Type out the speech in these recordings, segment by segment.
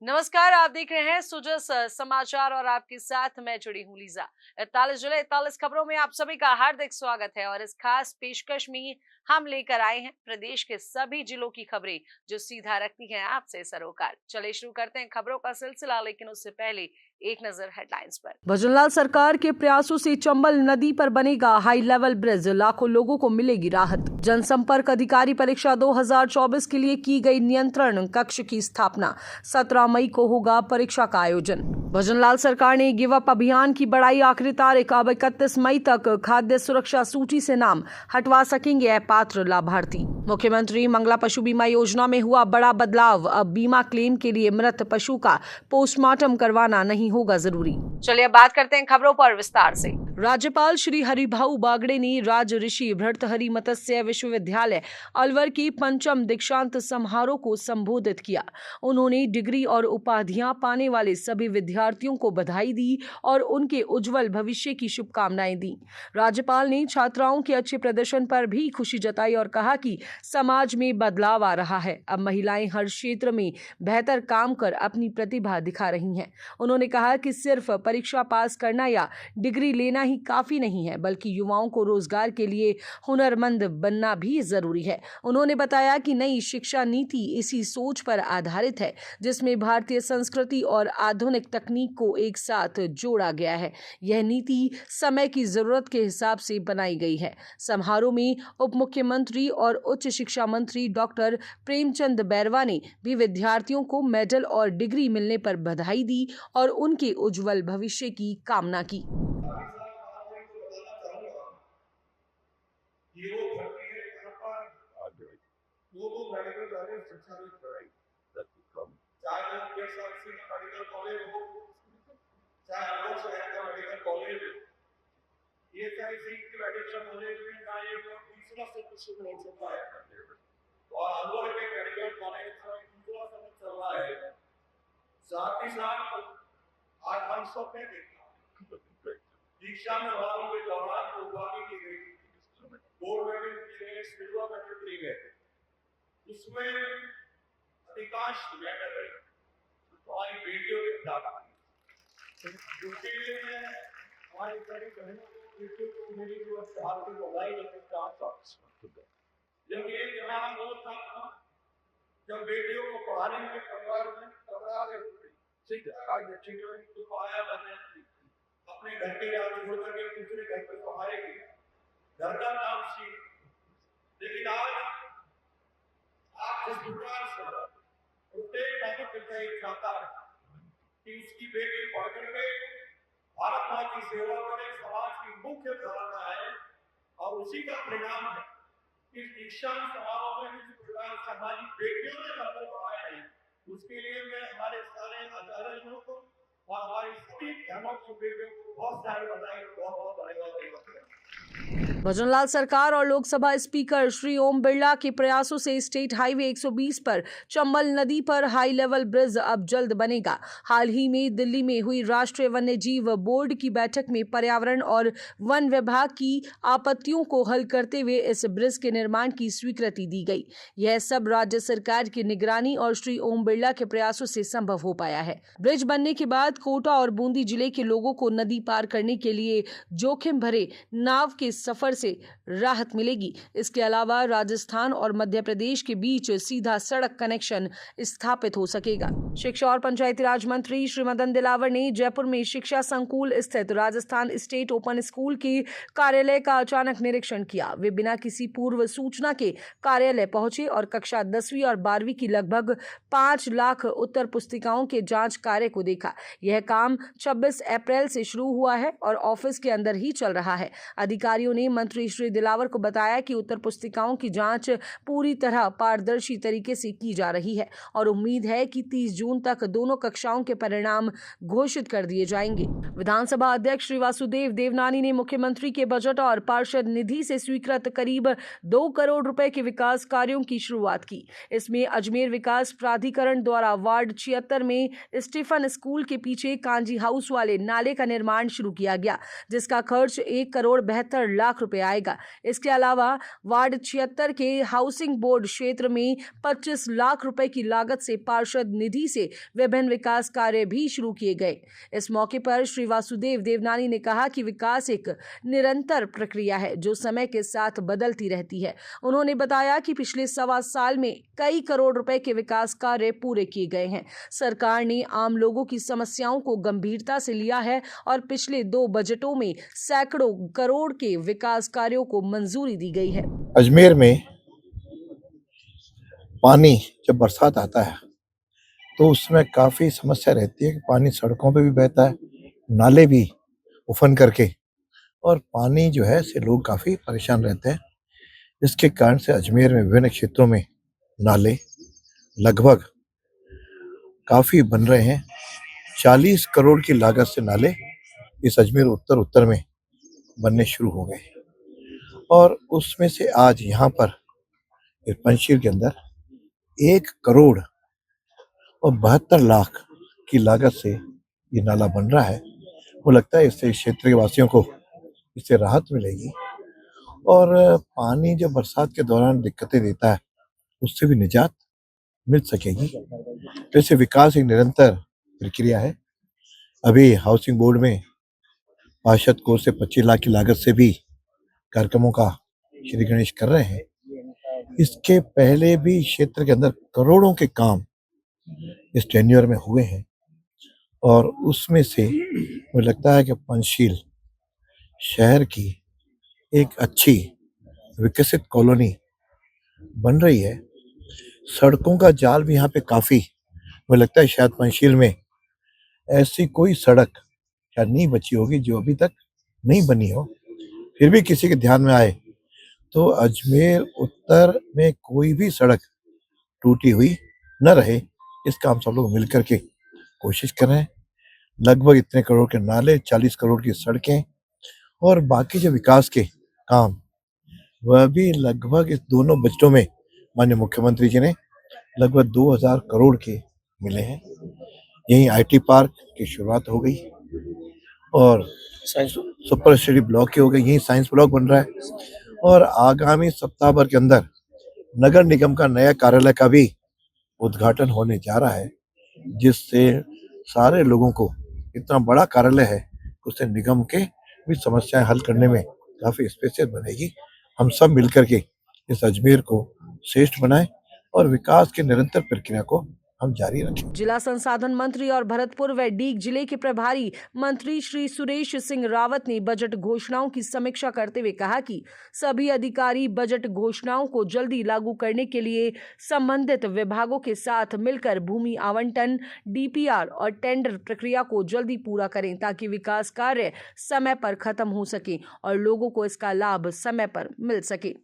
नमस्कार, आप देख रहे हैं सुजस समाचार और आपके साथ मैं जुड़ी हूँ लीजा। 41 जुलाई 41 खबरों में आप सभी का हार्दिक स्वागत है और इस खास पेशकश में हम लेकर आए हैं प्रदेश के सभी जिलों की खबरें जो सीधा रखती हैं आपसे सरोकार। चलिए शुरू करते हैं खबरों का सिलसिला, लेकिन उससे पहले एक नजर हेडलाइंस पर। भजनलाल सरकार के प्रयासों से चंबल नदी पर बनेगा हाई लेवल ब्रिज, लाखों लोगों को मिलेगी राहत। जनसंपर्क अधिकारी परीक्षा 2024 के लिए की गई नियंत्रण कक्ष की स्थापना, 17 मई को होगा परीक्षा का आयोजन। भजनलाल सरकार ने गिव अप अभियान की बढ़ाई आखिरी तारीख, अब 31 मई तक खाद्य सुरक्षा सूची से नाम हटवा सकेंगे अपात्र लाभार्थी। मुख्यमंत्री मंगला पशु बीमा योजना में हुआ बड़ा बदलाव, अब बीमा क्लेम के लिए मृत पशु का पोस्टमार्टम करवाना नहीं होगा जरूरी। चलिए अब बात करते हैं खबरों पर विस्तार से। राज्यपाल श्री हरिभाऊ बागड़े ने राज ऋषि भर्तहरि मत्स्य विश्वविद्यालय अलवर की पंचम दीक्षांत समारोह को संबोधित किया। उन्होंने डिग्री और उपाधियां पाने वाले सभी विद्यार्थियों को बधाई दी और उनके उज्जवल भविष्य की शुभकामनाएं दी। राज्यपाल ने छात्राओं के अच्छे प्रदर्शन पर भी खुशी जताई और कहा कि समाज में बदलाव आ रहा है, अब महिलाएं हर क्षेत्र में बेहतर काम कर अपनी प्रतिभा दिखा रही हैं। उन्होंने कहा कि सिर्फ परीक्षा पास करना या डिग्री लेना ही काफी नहीं है, बल्कि युवाओं को रोजगार के लिए हुनरमंद बनना भी जरूरी है। उन्होंने बताया कि नई शिक्षा नीति इसी सोच पर आधारित है, जिसमें भारतीय संस्कृति और आधुनिक तकनीक को एक साथ जोड़ा गया है। यह नीति समय की जरूरत के हिसाब से बनाई गई है। समारोह में उप मुख्यमंत्री और उच्च शिक्षा मंत्री डॉक्टर प्रेमचंद बैरवा ने भी विद्यार्थियों को मेडल और डिग्री मिलने पर बधाई दी और उनके उज्जवल भविष्य की कामना की। ये सारी सीट की एडिशन होने का ये तीसरा सेमेस्टर हो चुका है और अलवर के मेडिकल कॉलेज का दूसरा सेमेस्टर चल रहा है। साथ ही साथ आज हम सब ने देखा दीक्षा में वालों के दौरान उपाधि की गई, गोल्ड मेडल मिले, सिल्वर मेडल मिले, उसमें अधिकांश मेडल है हमारी बेटियों के दादा उसके लिए हमारी बड़ी बहनों मेरी जो आपकी मोबाइल जब ये जमाना वो था जब बेटियों को पढ़ाने में परिवार में कमरा अपने घर के याद छोड़ करके दूसरे घर पर पढ़ाएगी, घर का नाम सीख। लेकिन आज आप जिस दुकान से प्रत्येक माता पिता एक चाहता है कि उसकी बेटी पढ़ करके भारत माँ की सेवा करे, समाज की मुख्य धारणा है और उसी का परिणाम है कि दीक्षांत समारोह में जिस प्रकार सामाजिक बेटियों ने नंबर पाए हैं, उसके लिए मैं हमारे सारे आचार्यों को और हमारी सभी बहनों को बेटियों को बहुत सारी बधाई और बहुत धन्यवाद देता हूं। भजनलाल सरकार और लोकसभा स्पीकर श्री ओम बिरला के प्रयासों से स्टेट हाईवे 120 पर चंबल नदी पर हाई लेवल ब्रिज अब जल्द बनेगा। हाल ही में दिल्ली में हुई राष्ट्रीय वन्यजीव बोर्ड की बैठक में पर्यावरण और वन विभाग की आपत्तियों को हल करते हुए इस ब्रिज के निर्माण की स्वीकृति दी गई। यह सब राज्य सरकार की निगरानी और श्री ओम बिरला के प्रयासों से संभव हो पाया है। ब्रिज बनने के बाद कोटा और बूंदी जिले के लोगों को नदी पार करने के लिए जोखिम भरे नाव के सफर से राहत मिलेगी। इसके अलावा राजस्थान और मध्य प्रदेश के बीच सीधा सड़क कनेक्शन स्थापित हो सकेगा। शिक्षा और पंचायती राज मंत्री श्री मदन दिलावर ने जयपुर में शिक्षा संकुल स्थित राजस्थान स्टेट ओपन स्कूल के कार्यालय का अचानक निरीक्षण किया। वे बिना किसी पूर्व सूचना के कार्यालय पहुंचे और कक्षा 10वीं और 12वीं की लगभग 5 लाख उत्तर पुस्तिकाओं के जांच कार्य को देखा। यह काम 26 अप्रैल से शुरू हुआ है और ऑफिस के अंदर ही चल रहा है। अधिकारियों ने मंत्री श्री दिलावर को बताया कि उत्तर पुस्तिकाओं की जांच पूरी तरह पारदर्शी तरीके से की जा रही है और उम्मीद है कि 30 जून तक दोनों कक्षाओं के परिणाम घोषित कर दिए जाएंगे। विधानसभा अध्यक्ष श्री वासुदेव देवनानी ने मुख्यमंत्री के बजट और पार्षद निधि से स्वीकृत करीब 2 करोड़ रुपए के विकास कार्यों की शुरुआत की। इसमें अजमेर विकास प्राधिकरण द्वारा वार्ड 76 में स्टीफन स्कूल के पीछे कांजी हाउस वाले नाले का निर्माण शुरू किया गया, जिसका खर्च 1 करोड़ 72 लाख रुपए आएगा। इसके अलावा वार्ड 76 के हाउसिंग बोर्ड क्षेत्र में 25 लाख रुपए की लागत से पार्षद निधि से विभिन्न विकास कार्य भी शुरू किए गए। इस मौके पर श्री वासुदेव देवनानी ने कहा कि विकास एक निरंतर प्रक्रिया है जो समय के साथ बदलती रहती है। उन्होंने बताया कि पिछले 1.25 साल में कई करोड़ रुपए के विकास कार्य पूरे किए गए हैं। सरकार ने आम लोगों की समस्याओं को गंभीरता से लिया है और पिछले 2 बजटों में सैकड़ों करोड़ के विकास कार्यों को मंजूरी दी गई है। अजमेर में पानी जब बरसात आता है तो उसमें काफ़ी समस्या रहती है कि पानी सड़कों पे भी बहता है, नाले भी उफन करके, और पानी जो है से लोग काफ़ी परेशान रहते हैं। इसके कारण से अजमेर में विभिन्न क्षेत्रों में नाले लगभग काफ़ी बन रहे हैं। 40 करोड़ की लागत से नाले इस अजमेर उत्तर में बनने शुरू हो गए, और उसमें से आज यहाँ पर इस पंचशील के अंदर 1 करोड़ और 72 लाख की लागत से ये नाला बन रहा है। वो लगता है इससे क्षेत्र के वासियों को इससे राहत मिलेगी और पानी जो बरसात के दौरान दिक्कतें देता है उससे भी निजात मिल सकेगी। वैसे विकास एक निरंतर प्रक्रिया है। अभी हाउसिंग बोर्ड में पार्षद कोष से 25 लाख की लागत से भी कार्यक्रमों का श्री गणेश कर रहे हैं। इसके पहले भी क्षेत्र के अंदर करोड़ों के काम इस टेन्योर में हुए हैं, और उसमें से मुझे लगता है कि पंचशील शहर की एक अच्छी विकसित कॉलोनी बन रही है। सड़कों का जाल भी यहाँ पे काफ़ी, मुझे लगता है शायद पंचशील में ऐसी कोई सड़क शायद नहीं बची होगी जो अभी तक नहीं बनी हो। फिर भी किसी के ध्यान में आए तो अजमेर उत्तर में कोई भी सड़क टूटी हुई न रहे, इसका हम सब लोग मिलकर के कोशिश कर रहे हैं। लगभग इतने करोड़ के नाले, 40 करोड़ की सड़कें और बाकी जो विकास के काम, वह भी लगभग इस दोनों बजटों में माननीय मुख्यमंत्री जी ने लगभग 2000 करोड़ के मिले हैं। यहीं IT पार्क की शुरुआत हो गई और सुपर सिटी ब्लॉक की हो गई, यहीं साइंस ब्लॉक बन रहा है, और आगामी सप्ताह भर के अंदर नगर निगम का नया कार्यालय का भी उद्घाटन होने जा रहा है, जिससे सारे लोगों को इतना बड़ा कार्यालय है, उससे निगम के भी समस्याएं हल करने में काफ़ी स्पेशल बनेगी। हम सब मिलकर के इस अजमेर को श्रेष्ठ बनाएं और विकास की निरंतर प्रक्रिया को हम जारी रखें। जिला संसाधन मंत्री और भरतपुर व डीग जिले के प्रभारी मंत्री श्री सुरेश सिंह रावत ने बजट घोषणाओं की समीक्षा करते हुए कहा कि सभी अधिकारी बजट घोषणाओं को जल्दी लागू करने के लिए संबंधित विभागों के साथ मिलकर भूमि आवंटन, DPR और टेंडर प्रक्रिया को जल्दी पूरा करें ताकि विकास कार्य समय पर खत्म हो सके और लोगों को इसका लाभ समय पर मिल सके।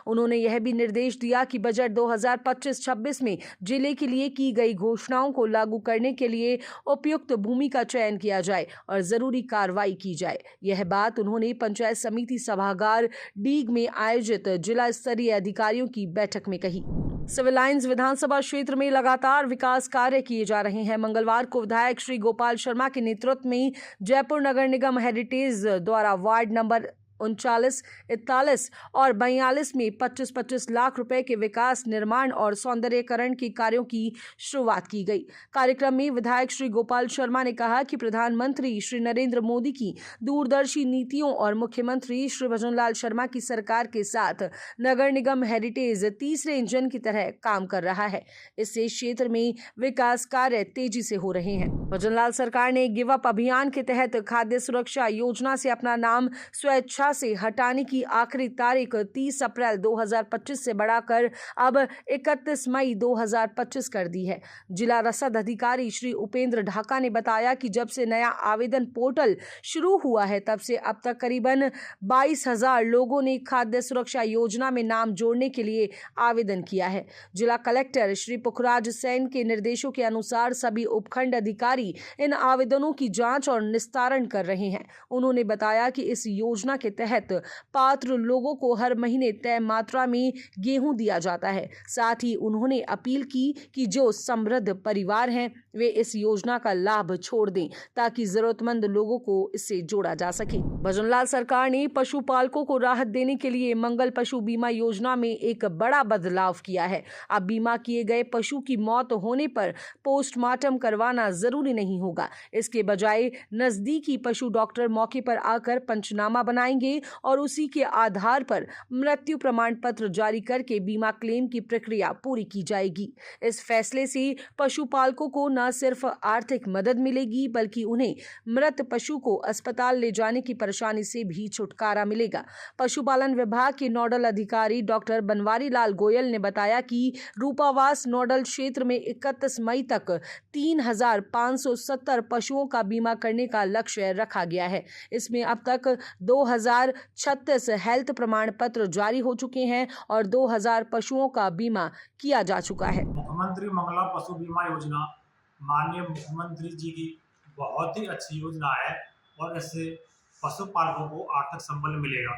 उन्होंने यह भी निर्देश दिया कि बजट 2025-26 में जिले के लिए की गई घोषणाओं को लागू करने के लिए उपयुक्त भूमि का चयन किया जाए और जरूरी कार्रवाई की जाए। यह बात उन्होंने पंचायत समिति सभागार डीग में आयोजित जिला स्तरीय अधिकारियों की बैठक में कही। सिविल लाइंस विधानसभा क्षेत्र में लगातार विकास कार्य किए जा रहे हैं। मंगलवार को विधायक श्री गोपाल शर्मा के नेतृत्व में जयपुर नगर निगम हेरिटेज द्वारा वार्ड नंबर 39, 41 और 42 में 25-25 लाख रुपए के विकास, निर्माण और सौंदर्यीकरण के कार्यों की शुरुआत की गई। कार्यक्रम में विधायक श्री गोपाल शर्मा ने कहा कि प्रधानमंत्री श्री नरेंद्र मोदी की दूरदर्शी नीतियों और मुख्यमंत्री श्री भजनलाल शर्मा की सरकार के साथ नगर निगम हेरिटेज तीसरे इंजन की तरह काम कर रहा है। इससे क्षेत्र में विकास कार्य तेजी से हो रहे हैं। भजनलाल सरकार ने गिव अप अभियान के तहत खाद्य सुरक्षा योजना से अपना नाम स्वेच्छा से हटाने की आखिरी तारीख 30 अप्रैल 2025 से बढ़ाकर अब 31 मई 2025 कर दी है। जिला रसद अधिकारी श्री उपेंद्र ढाका ने बताया कि जब से नया आवेदन पोर्टल शुरू हुआ है तब से अब तक करीबन 22,000 लोगों ने खाद्य सुरक्षा योजना में नाम जोड़ने के लिए आवेदन किया है। जिला कलेक्टर श्री पुखराज सैन के निर्देशों के अनुसार सभी उपखंड अधिकारी इन आवेदनों की जांच और निस्तारण कर रहे हैं। उन्होंने बताया कि इस योजना के तहत पात्र लोगों को हर महीने तय मात्रा में गेहूं दिया जाता है। साथ ही उन्होंने अपील की कि जो समृद्ध परिवार हैं वे इस योजना का लाभ छोड़ दें ताकि जरूरतमंद लोगों को इससे जोड़ा जा सके। भजनलाल सरकार ने पशुपालकों को राहत देने के लिए मंगल पशु बीमा योजना में एक बड़ा बदलाव किया है। अब बीमा किए गए पशु की मौत होने पर पोस्टमार्टम करवाना जरूरी नहीं होगा। इसके बजाय नजदीकी पशु डॉक्टर मौके पर आकर पंचनामा बनाएंगे और उसी के आधार पर मृत्यु प्रमाण पत्र जारी करके बीमा क्लेम की प्रक्रिया पूरी की जाएगी। इस फैसले से पशुपालकों को न सिर्फ आर्थिक मदद मिलेगी बल्कि उन्हें मृत पशु को अस्पताल ले जाने की परेशानी से भी छुटकारा मिलेगा। पशुपालन विभाग के नोडल अधिकारी डॉक्टर बनवारी लाल गोयल ने बताया कि रूपावास नोडल क्षेत्र में 31 मई तक 3,570 पशुओं का बीमा करने का लक्ष्य रखा गया है। इसमें अब तक 2,036 हेल्थ प्रमाण पत्र जारी हो चुके हैं और 2,000 पशुओं का बीमा किया जा चुका है। मुख्यमंत्री मंगला पशु बीमा योजना माननीय मुख्यमंत्री जी की बहुत ही अच्छी योजना है और इससे पशुपालकों को आर्थिक संबल मिलेगा।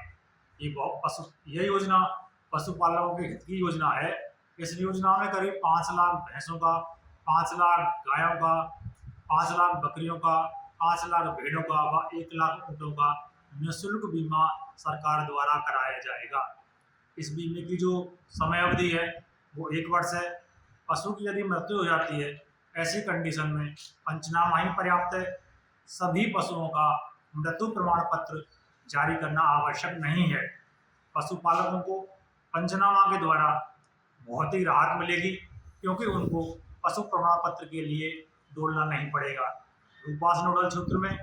यह योजना पशुपालकों के हित की योजना है। इस योजना में करीब 5 लाख भैंसों का, 5 लाख गायों का, 5 लाख बकरियों का, 5 लाख भेड़ों का व 1 लाख ऊँटों का निःशुल्क बीमा सरकार द्वारा कराया जाएगा। इस बीमे की जो समय अवधि है वो 1 वर्ष है। पशु की यदि मृत्यु हो जाती है ऐसी कंडीशन में पंचनामा ही पर्याप्त है। सभी पशुओं का मृत्यु प्रमाण पत्र जारी करना आवश्यक नहीं है। पशुपालकों को पंचनामा के द्वारा बहुत ही राहत मिलेगी क्योंकि उनको पशु प्रमाण पत्र के लिए दौड़ना नहीं पड़ेगा। रूपास नोडल क्षेत्र में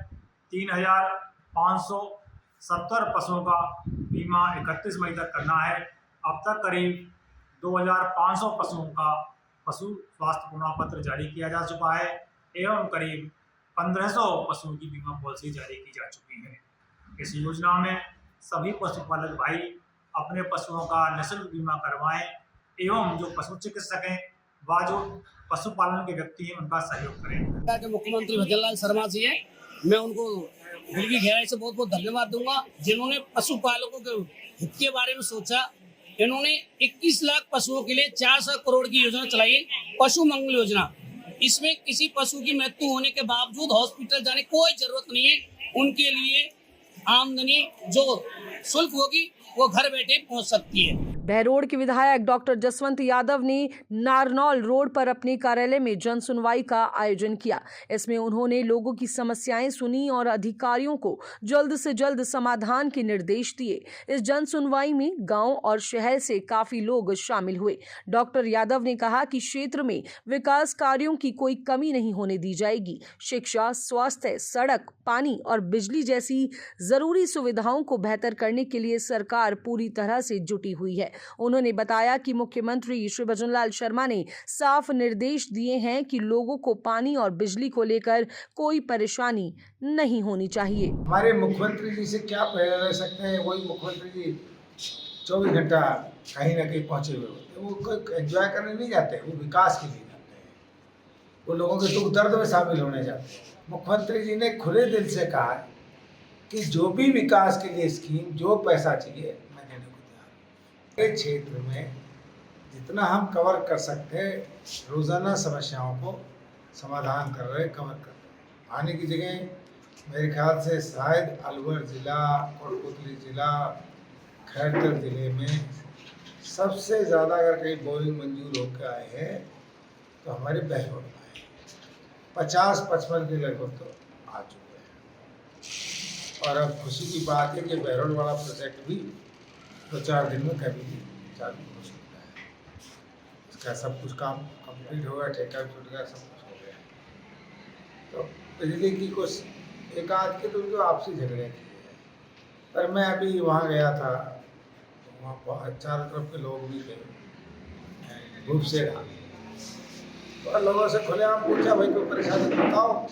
3,570 पशुओं का बीमा 31 मई तक करना है। अब तक करीब 2,500 पशुओं का पशु स्वास्थ्य प्रमाण पत्र जारी किया जा चुका है एवं करीब 1,500 पशुओं की बीमा पॉलिसी जारी की जा चुकी है। इस योजना में सभी पशुपालक भाई अपने पशुओं का निःशुल्क बीमा करवाएं एवं जो पशु चिकित्सक हैं व जो पशुपालन के व्यक्ति हैं उनका सहयोग करें। मुख्यमंत्री भजनलाल शर्मा जी हैं, मैं उनको दिल की गहराई से बहुत बहुत धन्यवाद दूंगा जिन्होंने पशुपालकों के हित के बारे में सोचा। इन्होंने 21 लाख पशुओं के लिए 400 करोड़ की योजना चलाई है, पशु मंगल योजना। इसमें किसी पशु की मृत्यु होने के बावजूद हॉस्पिटल जाने की कोई जरूरत नहीं है। उनके लिए आमदनी जो शुल्क होगी वो घर बैठे पहुंच सकती है। बहरोड के विधायक डॉक्टर जसवंत यादव ने नारनौल रोड पर अपने कार्यालय में जन सुनवाई का आयोजन किया। इसमें उन्होंने लोगों की समस्याएं सुनी और अधिकारियों को जल्द से जल्द समाधान के निर्देश दिए। इस जन सुनवाई में गांव और शहर से काफी लोग शामिल हुए। डॉक्टर यादव ने कहा कि क्षेत्र में विकास कार्यों की कोई कमी नहीं होने दी जाएगी। शिक्षा, स्वास्थ्य, सड़क, पानी और बिजली जैसी जरूरी सुविधाओं को बेहतर करने के लिए सरकार पूरी तरह से जुटी हुई है। उन्होंने बताया कि मुख्यमंत्री श्री भजनलाल शर्मा ने साफ निर्देश दिए हैं कि लोगों को पानी और बिजली को लेकर कोई परेशानी नहीं होनी चाहिए। हमारे मुख्यमंत्री जी से क्या रह सकते हैं, वही मुख्यमंत्री जी 24 घंटा कहीं ना कहीं पहुंचे हुए होते हैं। वो कोई एंजॉय करने नहीं जाते, वो विकास के लिए जाते हैं, वो लोगों के दुख दर्द में शामिल होने जाते हैं। मुख्यमंत्री जी ने खुले दिल से कहा कि जो भी विकास के लिए स्कीम, जो पैसा चाहिए मैं देने को तैयार हूँ। इस क्षेत्र में जितना हम कवर कर सकते हैं, रोज़ाना समस्याओं को समाधान कर रहे, कवर कर रहे। आने की जगह मेरे ख्याल से शायद अलवर ज़िला, कोटपुतली ज़िला, खैरतर ज़िले में सबसे ज़्यादा अगर कहीं बोरिंग मंजूर होकर आए हैं तो हमारे बहरोड में आए। 50-55 के लगभग तो आ चुके हैं। और अब खुशी की बात है कि बहरोड वाला प्रोजेक्ट भी 2-4 दिन में कभी भी चालू हो सकता है। इसका सब कुछ काम कंप्लीट हो गया, ठेका भी छूट गया, सब कुछ हो गया। तो बिजली की कुछ एक आध के तो जो आपसी झगड़े किए हैं, पर मैं अभी वहाँ गया था तो वहाँ चारों तरफ के लोग भी थे, धूप से रहा, तो लोगों से खुलेआम पूछा भाई कोई परेशानी बताओ,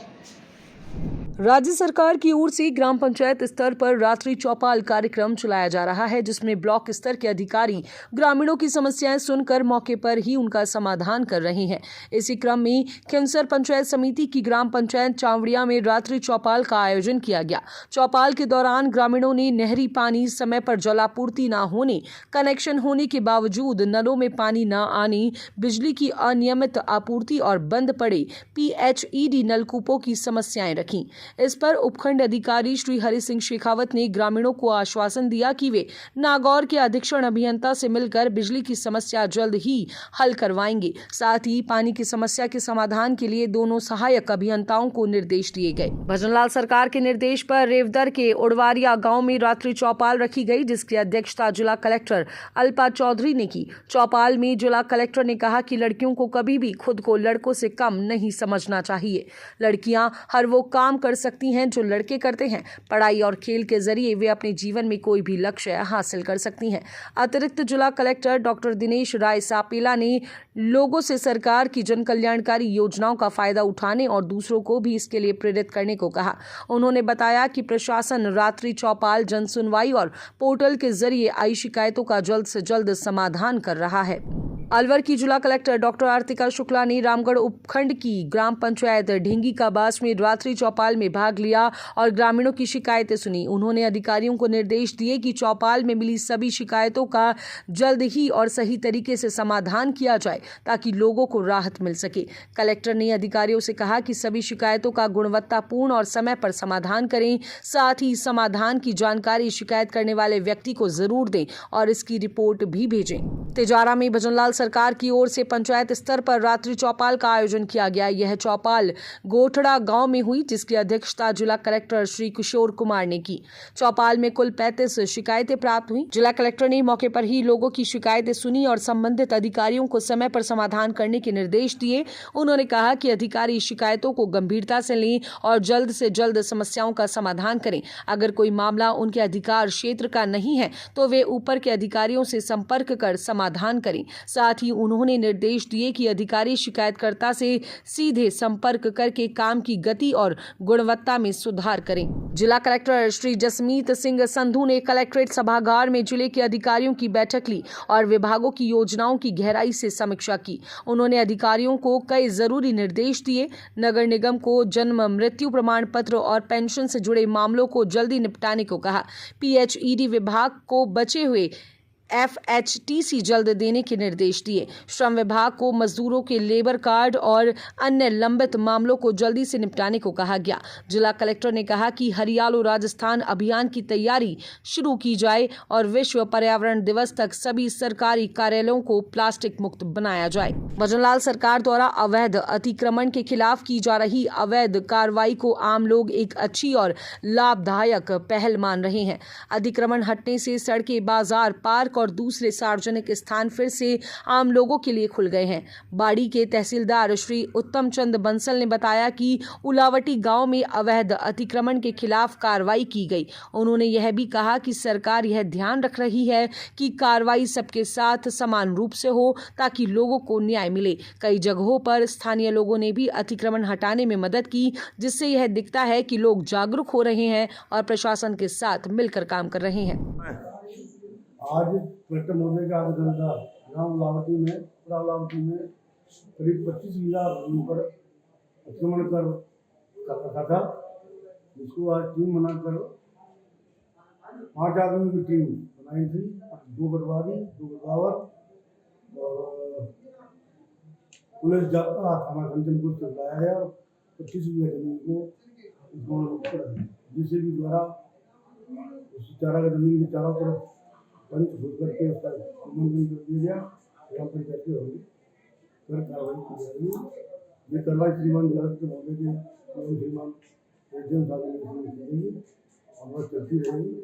राज्य सरकार की ओर से ग्राम पंचायत स्तर पर रात्रि चौपाल कार्यक्रम चलाया जा रहा है, जिसमें ब्लॉक स्तर के अधिकारी ग्रामीणों की समस्याएं सुनकर मौके पर ही उनका समाधान कर रहे हैं। इसी क्रम में खिमसर पंचायत समिति की ग्राम पंचायत चावड़िया में रात्रि चौपाल का आयोजन किया गया। चौपाल के दौरान ग्रामीणों ने नहरी पानी समय पर जलापूर्ति न होने, कनेक्शन होने के बावजूद नलों में पानी न आने, बिजली की अनियमित आपूर्ति और बंद पड़े PHED नलकूपों की समस्याएं रखी। इस पर उपखंड अधिकारी श्री हरि सिंह शेखावत ने ग्रामीणों को आश्वासन दिया कि वे नागौर के अधीक्षण अभियंता से मिलकर बिजली की समस्या जल्द ही हल करवाएंगे। साथ ही पानी की समस्या के समाधान के लिए दोनों सहायक अभियंताओं को निर्देश दिए गए। भजनलाल सरकार के निर्देश पर रेवदर के उड़वारिया गांव में रात्रि चौपाल रखी गई, जिसकी अध्यक्षता जिला कलेक्टर अल्पा चौधरी ने की। चौपाल में जिला कलेक्टर ने कहा कि लड़कियों को कभी भी खुद को लड़कों से कम नहीं समझना चाहिए। लड़कियां हर वो काम कर सकती हैं जो लड़के करते हैं। पढ़ाई और खेल के जरिए वे अपने जीवन में कोई भी लक्ष्य हासिल कर सकती हैं। अतिरिक्त जिला कलेक्टर डॉक्टर दिनेश राय सापेला ने लोगों से सरकार की जन कल्याणकारी योजनाओं का फायदा उठाने और दूसरों को भी इसके लिए प्रेरित करने को कहा। उन्होंने बताया कि प्रशासन रात्रि चौपाल, जन सुनवाई और पोर्टल के जरिए आई शिकायतों का जल्द से जल्द समाधान कर रहा है। अलवर की जिला कलेक्टर डॉक्टर आर्तिका शुक्ला ने रामगढ़ उपखंड की ग्राम पंचायत ढेंगी का बास में रात्रि चौपाल में भाग लिया और ग्रामीणों की शिकायतें सुनी। उन्होंने अधिकारियों को निर्देश दिए कि चौपाल में मिली सभी शिकायतों का जल्द ही और सही तरीके से समाधान किया जाए ताकि लोगों को राहत मिल सके। कलेक्टर ने अधिकारियों से कहा कि सभी शिकायतों का गुणवत्तापूर्ण और समय पर समाधान करें। साथ ही समाधान की जानकारी शिकायत करने वाले व्यक्ति को जरूर दें और इसकी रिपोर्ट भी भेजें। तिजारा में भजनलाल सरकार की ओर से पंचायत स्तर पर रात्रि चौपाल का आयोजन किया गया। यह चौपाल गोठड़ा गांव में हुई, जिसकी अध्यक्षता जिला कलेक्टर श्री किशोर कुमार ने की। चौपाल में कुल 35 शिकायतें प्राप्त हुई। जिला कलेक्टर ने मौके पर ही लोगों की शिकायतें सुनी और संबंधित अधिकारियों को समय पर समाधान करने के निर्देश दिए। उन्होंने कहा कि अधिकारी शिकायतों को गंभीरता से लें और जल्द से जल्द समस्याओं का समाधान करें। अगर कोई मामला उनके अधिकार क्षेत्र का नहीं है तो वे ऊपर के अधिकारियों से संपर्क कर समाधान करें। साथ ही उन्होंने निर्देश दिए कि अधिकारी शिकायतकर्ता से सीधे संपर्क करके काम की गति और गुणवत्ता में सुधार करें। जिला कलेक्टर श्री जसमीत सिंह संधू ने कलेक्ट्रेट सभागार में जिले के अधिकारियों की बैठक ली और विभागों की योजनाओं की गहराई से समीक्षा की। उन्होंने अधिकारियों को कई जरूरी निर्देश दिए। नगर निगम को जन्म मृत्यु प्रमाण पत्र और पेंशन से जुड़े मामलों को जल्दी निपटाने को कहा। PHED विभाग को बचे हुए FHTC जल्द देने के निर्देश दिए। श्रम विभाग को मजदूरों के लेबर कार्ड और अन्य लंबित मामलों को जल्दी से निपटाने को कहा गया। जिला कलेक्टर ने कहा कि हरियालो राजस्थान अभियान की तैयारी शुरू की जाए और विश्व पर्यावरण दिवस तक सभी सरकारी कार्यालयों को प्लास्टिक मुक्त बनाया जाए। भजनलाल सरकार द्वारा अवैध अतिक्रमण के खिलाफ की जा रही अवैध कार्रवाई को आम लोग एक अच्छी और लाभदायक पहल मान रहे हैं। अतिक्रमण हटने से सड़कें, बाजार, पार्क और दूसरे सार्वजनिक स्थान फिर से आम लोगों के लिए खुल गए हैं। बाड़ी के तहसीलदार श्री उत्तम चंद बंसल ने बताया कि उलावटी गांव में अवैध अतिक्रमण के खिलाफ कार्रवाई की गई। उन्होंने यह भी कहा कि सरकार यह ध्यान रख रही है कि कार्रवाई सबके साथ समान रूप से हो ताकि लोगों को न्याय मिले। कई जगहों पर स्थानीय लोगों ने भी अतिक्रमण हटाने में मदद की, जिससे यह दिखता है कि लोग जागरूक हो रहे हैं और प्रशासन के साथ मिलकर काम कर रहे हैं। आज कलेक्टर महोदय का आवेदन था गाँव उलावटी में करीब 25 बीघा भूमि पर अतिक्रमण कर रखा था, जिसको आज टीम बनाकर 5 आदमी की टीम बनाई थी, 2 पटवारी, 2 बगावर और पुलिस थाना कंचनपुर से लाया गया और 25 बीघा जमीन को अतिक्रमण मुक्त कर JCB द्वारा उस चारा जमीन के चारों तरफ पंच भूल करके उसका उल्लंघन कर दिया गया। ग्राम पंचायत की होगी फिर कार्रवाई की जाएगी। ये कार्रवाई श्रीमान के मौके के श्रीमान एडीएम साहब ने की और वह चलती रहेगी।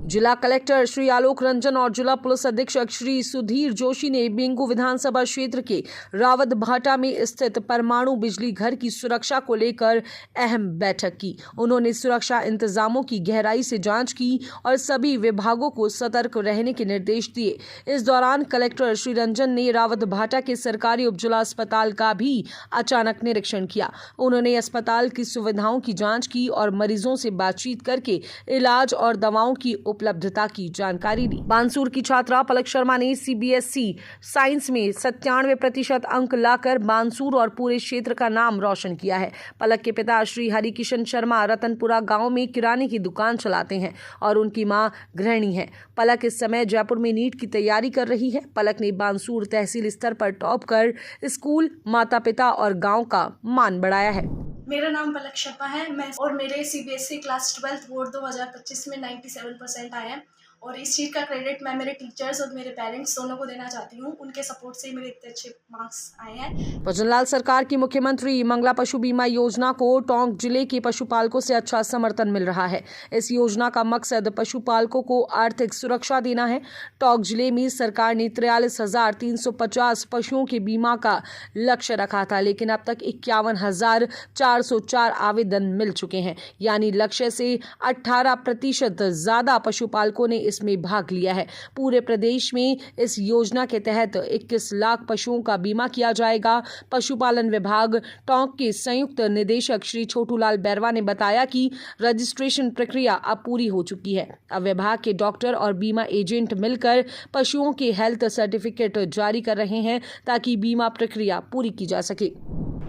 जिला कलेक्टर श्री आलोक रंजन और जिला पुलिस अधीक्षक श्री सुधीर जोशी ने बेंगू विधानसभा क्षेत्र के रावत भाटा में स्थित परमाणु बिजली घर की सुरक्षा को लेकर अहम बैठक की। उन्होंने सुरक्षा इंतजामों की गहराई से जांच की और सभी विभागों को सतर्क रहने के निर्देश दिए। इस दौरान कलेक्टर श्री रंजन ने रावत भाटा के सरकारी उपजिला अस्पताल का भी अचानक निरीक्षण किया। उन्होंने अस्पताल की सुविधाओं की जाँच की और मरीजों से बातचीत करके इलाज और दवाओं की उपलब्धता की जानकारी दी। बानसूर की छात्रा पलक शर्मा ने CBSE साइंस में 97% अंक लाकर बानसूर और पूरे क्षेत्र का नाम रोशन किया है। पलक के पिता श्री हरिकिशन शर्मा रतनपुरा गांव में किराने की दुकान चलाते हैं और उनकी मां गृहिणी है। पलक इस समय जयपुर में नीट की तैयारी कर रही है। पलक ने बानसूर तहसील स्तर पर टॉप कर स्कूल, माता पिता और गाँव का मान बढ़ाया है। मेरा नाम पलक शर्मा है। मैं और मेरे CBSE क्लास 12 बोर्ड 2025 में 97% आए हैं और इस चीज़ का क्रेडिट मैं मेरे टीचर्स और मेरे पेरेंट्स दोनों को देना चाहती हूँ। उनके सपोर्ट से मेरे इतने अच्छे मार्क्स आए हैं। भजनलाल सरकार की मुख्यमंत्री मंगला पशु बीमा योजना को टोंक जिले के पशुपालकों से अच्छा समर्थन मिल रहा है। इस योजना का मकसद पशुपालकों को आर्थिक सुरक्षा देना है। टोंक जिले में सरकार ने 43,350 पशुओं के बीमा का लक्ष्य रखा था, लेकिन अब तक 51,404 आवेदन मिल चुके हैं, यानी लक्ष्य से 18% ज्यादा पशुपालकों ने इसमें भाग लिया है। पूरे प्रदेश में इस योजना के तहत 21 लाख पशुओं का बीमा किया जाएगा। पशुपालन विभाग टोंक के संयुक्त निदेशक श्री छोटूलाल बैरवा ने बताया कि रजिस्ट्रेशन प्रक्रिया अब पूरी हो चुकी है। अब विभाग के डॉक्टर और बीमा एजेंट मिलकर पशुओं के हेल्थ सर्टिफिकेट जारी कर रहे हैं ताकि बीमा प्रक्रिया पूरी की जा सके।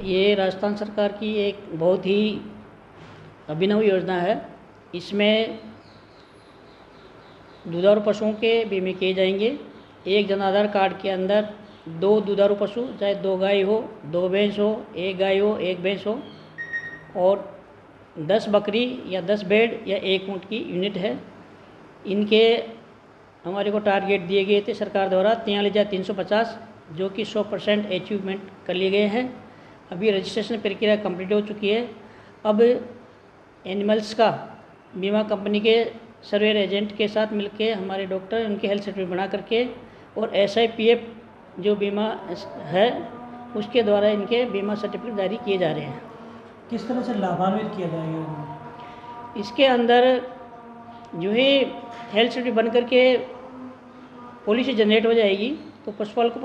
ये राजस्थान सरकार की एक बहुत ही अभिनव योजना है। इसमें दुधारू पशुओं के बीमे किए जाएंगे। एक जन आधार कार्ड के अंदर 2 दुधारू पशु, चाहे 2 गाय हो, 2 भैंस हो, 1 गाय हो, 1 भैंस हो, और 10 बकरी या 10 भेड़ या 1 ऊँट की यूनिट है। इनके हमारे को टारगेट दिए गए थे सरकार द्वारा 43,350, जो कि 100% अचीवमेंट कर लिए गए हैं। अभी रजिस्ट्रेशन प्रक्रिया कंप्लीट हो चुकी है। अब एनिमल्स का बीमा कंपनी के सर्वेयर एजेंट के साथ मिलके हमारे डॉक्टर उनके हेल्थ सर्टिफिकेट बना करके और SIPF जो बीमा है उसके द्वारा इनके बीमा सर्टिफिकेट जारी किए जा रहे हैं। किस तरह से लाभान्वित किया जाएगा? इसके अंदर जो है हेल्थ सर्टिफिकेट बन करके पॉलिसी जनरेट हो जाएगी, तो पशुपालक को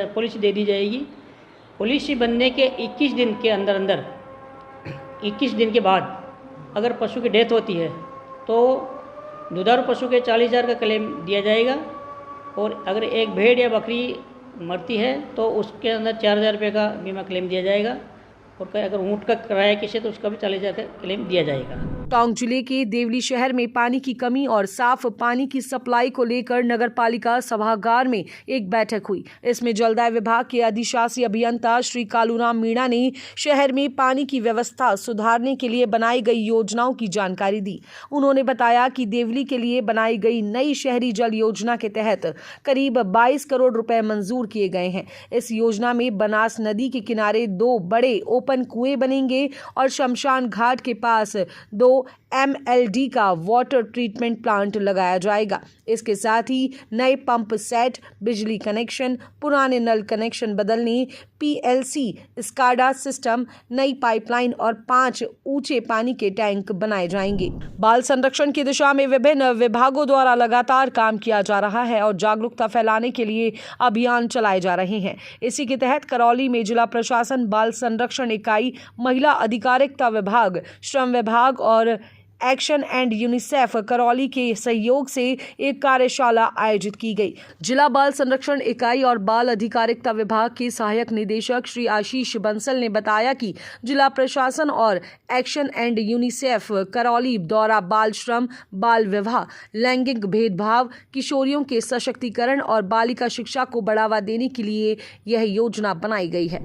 पॉलिसी दे दी जाएगी। पॉलिसी बनने के 21 दिन के अंदर 21 दिन के बाद अगर पशु की डेथ होती है तो दुधारू पशु के 40,000 का क्लेम दिया जाएगा, और अगर एक भेड़ या बकरी मरती है तो उसके अंदर 4,000 रुपये का बीमा क्लेम दिया जाएगा, और अगर ऊँट का कराया किसी तो उसका भी 40,000 का क्लेम दिया जाएगा। टोंक जिले के देवली शहर में पानी की कमी और साफ पानी की सप्लाई को लेकर नगर पालिका सभागार में एक बैठक हुई। इसमें जलदाय विभाग के अधिशासी अभियंता श्री कालूराम मीणा ने शहर में पानी की व्यवस्था सुधारने के लिए बनाई गई योजनाओं की जानकारी दी। उन्होंने बताया कि देवली के लिए बनाई गई नई शहरी जल योजना के तहत करीब 22 करोड़ रुपए मंजूर किए गए हैं। इस योजना में बनास नदी के किनारे 2 बड़े ओपन कुएं बनेंगे और शमशान घाट के पास 2 MLD का वाटर ट्रीटमेंट प्लांट लगाया जाएगा। इसके साथ ही नए पंप सेट, बिजली कनेक्शन, पुराने नल कनेक्शन बदलने, PLC स्काडा सिस्टम, नई पाइपलाइन और 5 ऊंचे पानी के टैंक बनाए जाएंगे। बाल संरक्षण की दिशा में विभिन्न विभागों द्वारा लगातार काम किया जा रहा है और जागरूकता फैलाने के लिए अभियान चलाए जा रहे हैं। इसी के तहत करौली में जिला प्रशासन, बाल संरक्षण इकाई, महिला अधिकारिता विभाग, श्रम विभाग और एक्शन एंड यूनिसेफ करौली के सहयोग से एक कार्यशाला आयोजित की गई। जिला बाल संरक्षण इकाई और बाल अधिकारिता विभाग के सहायक निदेशक श्री आशीष बंसल ने बताया कि जिला प्रशासन और एक्शन एंड यूनिसेफ करौली द्वारा बाल श्रम, बाल विवाह, लैंगिक भेदभाव, किशोरियों के सशक्तिकरण और बालिका शिक्षा को बढ़ावा देने के लिए यह योजना बनाई गई है।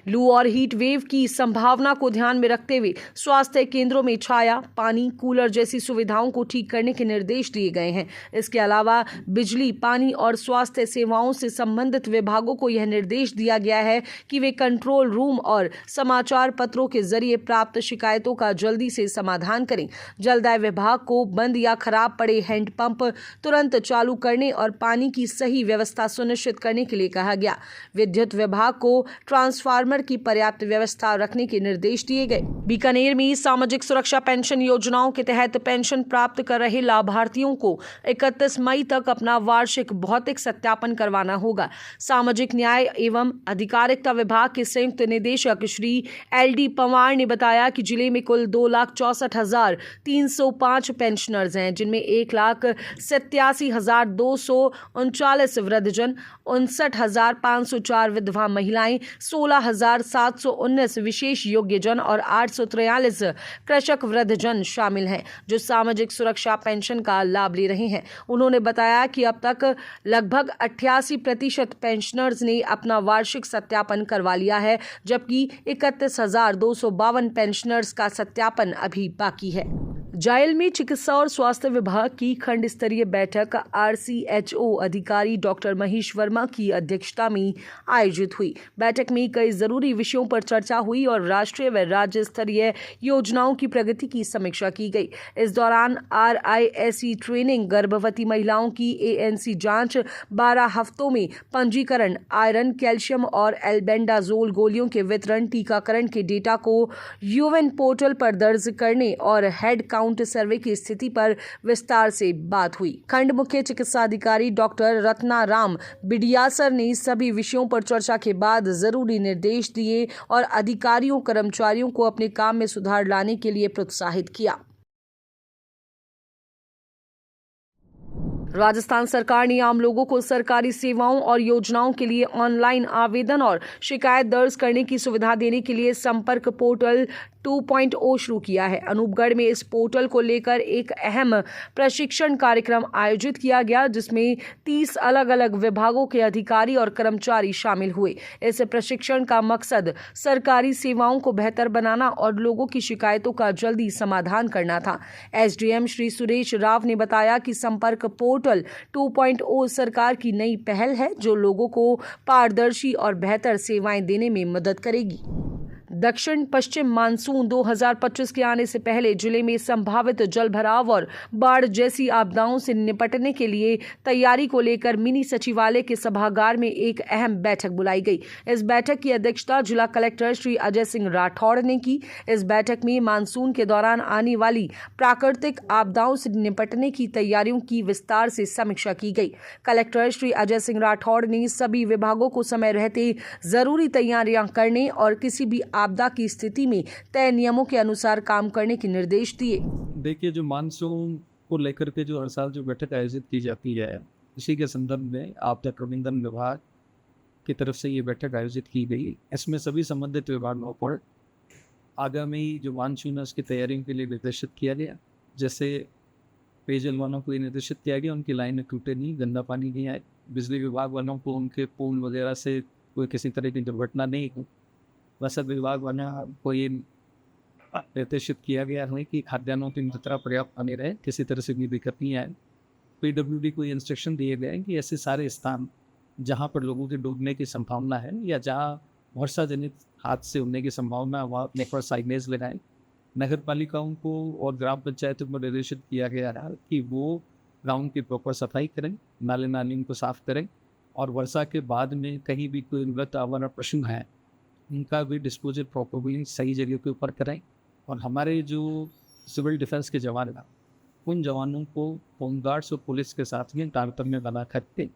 लू और हीट वेव की संभावना को ध्यान में रखते हुए स्वास्थ्य केंद्रों में छाया, पानी, कूलर जैसी सुविधाओं को ठीक करने के निर्देश दिए गए हैं। इसके अलावा बिजली, पानी और स्वास्थ्य सेवाओं से संबंधित विभागों को यह निर्देश दिया गया है कि वे कंट्रोल रूम और समाचार पत्रों के जरिए प्राप्त शिकायतों का जल्दी से समाधान करें। जलदाय विभाग को बंद या खराब पड़े हैंडपंप तुरंत चालू करने और पानी की सही व्यवस्था सुनिश्चित करने के लिए कहा गया। विद्युत विभाग को ट्रांसफार्मर की पर्याप्त व्यवस्था रखने के निर्देश दिए गए। बीकानेर में सामाजिक सुरक्षा पेंशन योजनाओं के तहत पेंशन प्राप्त कर रहे लाभार्थियों को 31 मई तक अपना वार्षिक भौतिक सत्यापन करवाना होगा। सामाजिक न्याय एवं अधिकारिता विभाग के संयुक्त निदेशक श्री LD पवार ने बताया कि जिले में कुल 2,64,305 पेंशनर्स हैं, जिनमें 1,87,239 वृद्धजन, 59,504 विधवा महिलाएं, 16,719 विशेष योग्यजन और 843 कृषक वृद्धजन शामिल हैं, जो सामाजिक सुरक्षा पेंशन का लाभ ले रहे हैं। उन्होंने बताया कि अब तक लगभग 88% पेंशनर्स ने अपना वार्षिक सत्यापन करवा लिया है, जबकि 31,252 पेंशनर्स का सत्यापन अभी बाकी है। जायल में चिकित्सा और स्वास्थ्य विभाग की खंड स्तरीय बैठक RCHO अधिकारी डॉक्टर महेश वर्मा की अध्यक्षता में आयोजित हुई। बैठक में कई जरूरी विषयों पर चर्चा हुई और राष्ट्रीय व राज्य स्तरीय योजनाओं की प्रगति की समीक्षा की गई। इस दौरान RISE ट्रेनिंग, गर्भवती महिलाओं की ANC जांच, 12 हफ्तों में पंजीकरण, आयरन, कैल्शियम और एल्बेंडाजोल गोलियों के वितरण, टीकाकरण के डेटा को UN पोर्टल पर दर्ज करने और हेड काउंट सर्वे की स्थिति पर विस्तार से बात हुई। खंड मुख्य चिकित्सा अधिकारी डॉक्टर रत्नाराम बिडियासर ने सभी विषयों पर चर्चा के बाद जरूरी निर्देश दिए और अधिकारियों कर्मचारियों को अपने काम में सुधार लाने के लिए प्रोत्साहित किया। राजस्थान सरकार ने आम लोगों को सरकारी सेवाओं और योजनाओं के लिए ऑनलाइन आवेदन और शिकायत दर्ज करने की सुविधा देने के लिए संपर्क पोर्टल 2.0 शुरू किया है। अनूपगढ़ में इस पोर्टल को लेकर एक अहम प्रशिक्षण कार्यक्रम आयोजित किया गया, जिसमें 30 अलग अलग विभागों के अधिकारी और कर्मचारी शामिल हुए। इस प्रशिक्षण का मकसद सरकारी सेवाओं को बेहतर बनाना और लोगों की शिकायतों का जल्दी समाधान करना था। SDM श्री सुरेश राव ने बताया कि संपर्क पोर्टल 2.0 सरकार की नई पहल है, जो लोगों को पारदर्शी और बेहतर सेवाएं देने में मदद करेगी। दक्षिण पश्चिम मानसून 2025 के आने से पहले जिले में संभावित जलभराव और बाढ़ जैसी आपदाओं से निपटने के लिए तैयारी को लेकर मिनी सचिवालय के सभागार में एक अहम बैठक बुलाई गई। इस बैठक की अध्यक्षता जिला कलेक्टर श्री अजय सिंह राठौड़ ने की। इस बैठक में मानसून के दौरान आने वाली प्राकृतिक आपदाओं से निपटने की तैयारियों की विस्तार से समीक्षा की गई। कलेक्टर श्री अजय सिंह राठौड़ ने सभी विभागों को समय रहते जरूरी तैयारियां करने और किसी भी आपदा की स्थिति में तय नियमों के अनुसार काम करने के निर्देश दिए। देखिए, जो मानसून को लेकर के जो हर साल जो बैठक आयोजित की जाती है, इसी के संदर्भ में आपदा प्रबंधन विभाग की तरफ से ये बैठक आयोजित की गई। इसमें सभी संबंधित विभागों पर आगामी जो मानसून है उसकी तैयारियों के लिए निर्देशित किया गया। जैसे पेयजल वालों को निर्देशित किया गया उनकी लाइनें टूटे नहीं, गंदा पानी नहीं आए। बिजली विभाग वालों को उनके पोल वगैरह से कोई किसी तरह की दुर्घटना नहीं हो। वसत विभाग वालों को ये निर्देशित किया गया है कि खाद्यान्नों की मात्रा पर्याप्त बनी रहे, किसी तरह से भी दिक्कत नहीं आए। PWD को इंस्ट्रक्शन दिए गए हैं कि ऐसे सारे स्थान जहां पर लोगों के डूबने की संभावना है या जहां वर्षा जनित हादसे होने की संभावना है, वहाँ अपने पर साइनेज लगाएं। नगर पालिकाओं को और ग्राम पंचायतों को निर्देशित किया गया है कि वो ग्राउंड की प्रॉपर सफाई करें, नाले नालियों को साफ करें और वर्षा के बाद में कहीं भी कोई मृत आवरण पशु है उनका भी डिस्पोजल प्रॉपरली सही जगह के ऊपर करें। और हमारे जो सिविल डिफेंस के जवान हैं उन जवानों को होमगार्ड्स और पुलिस के साथ में तारतम्य बना करके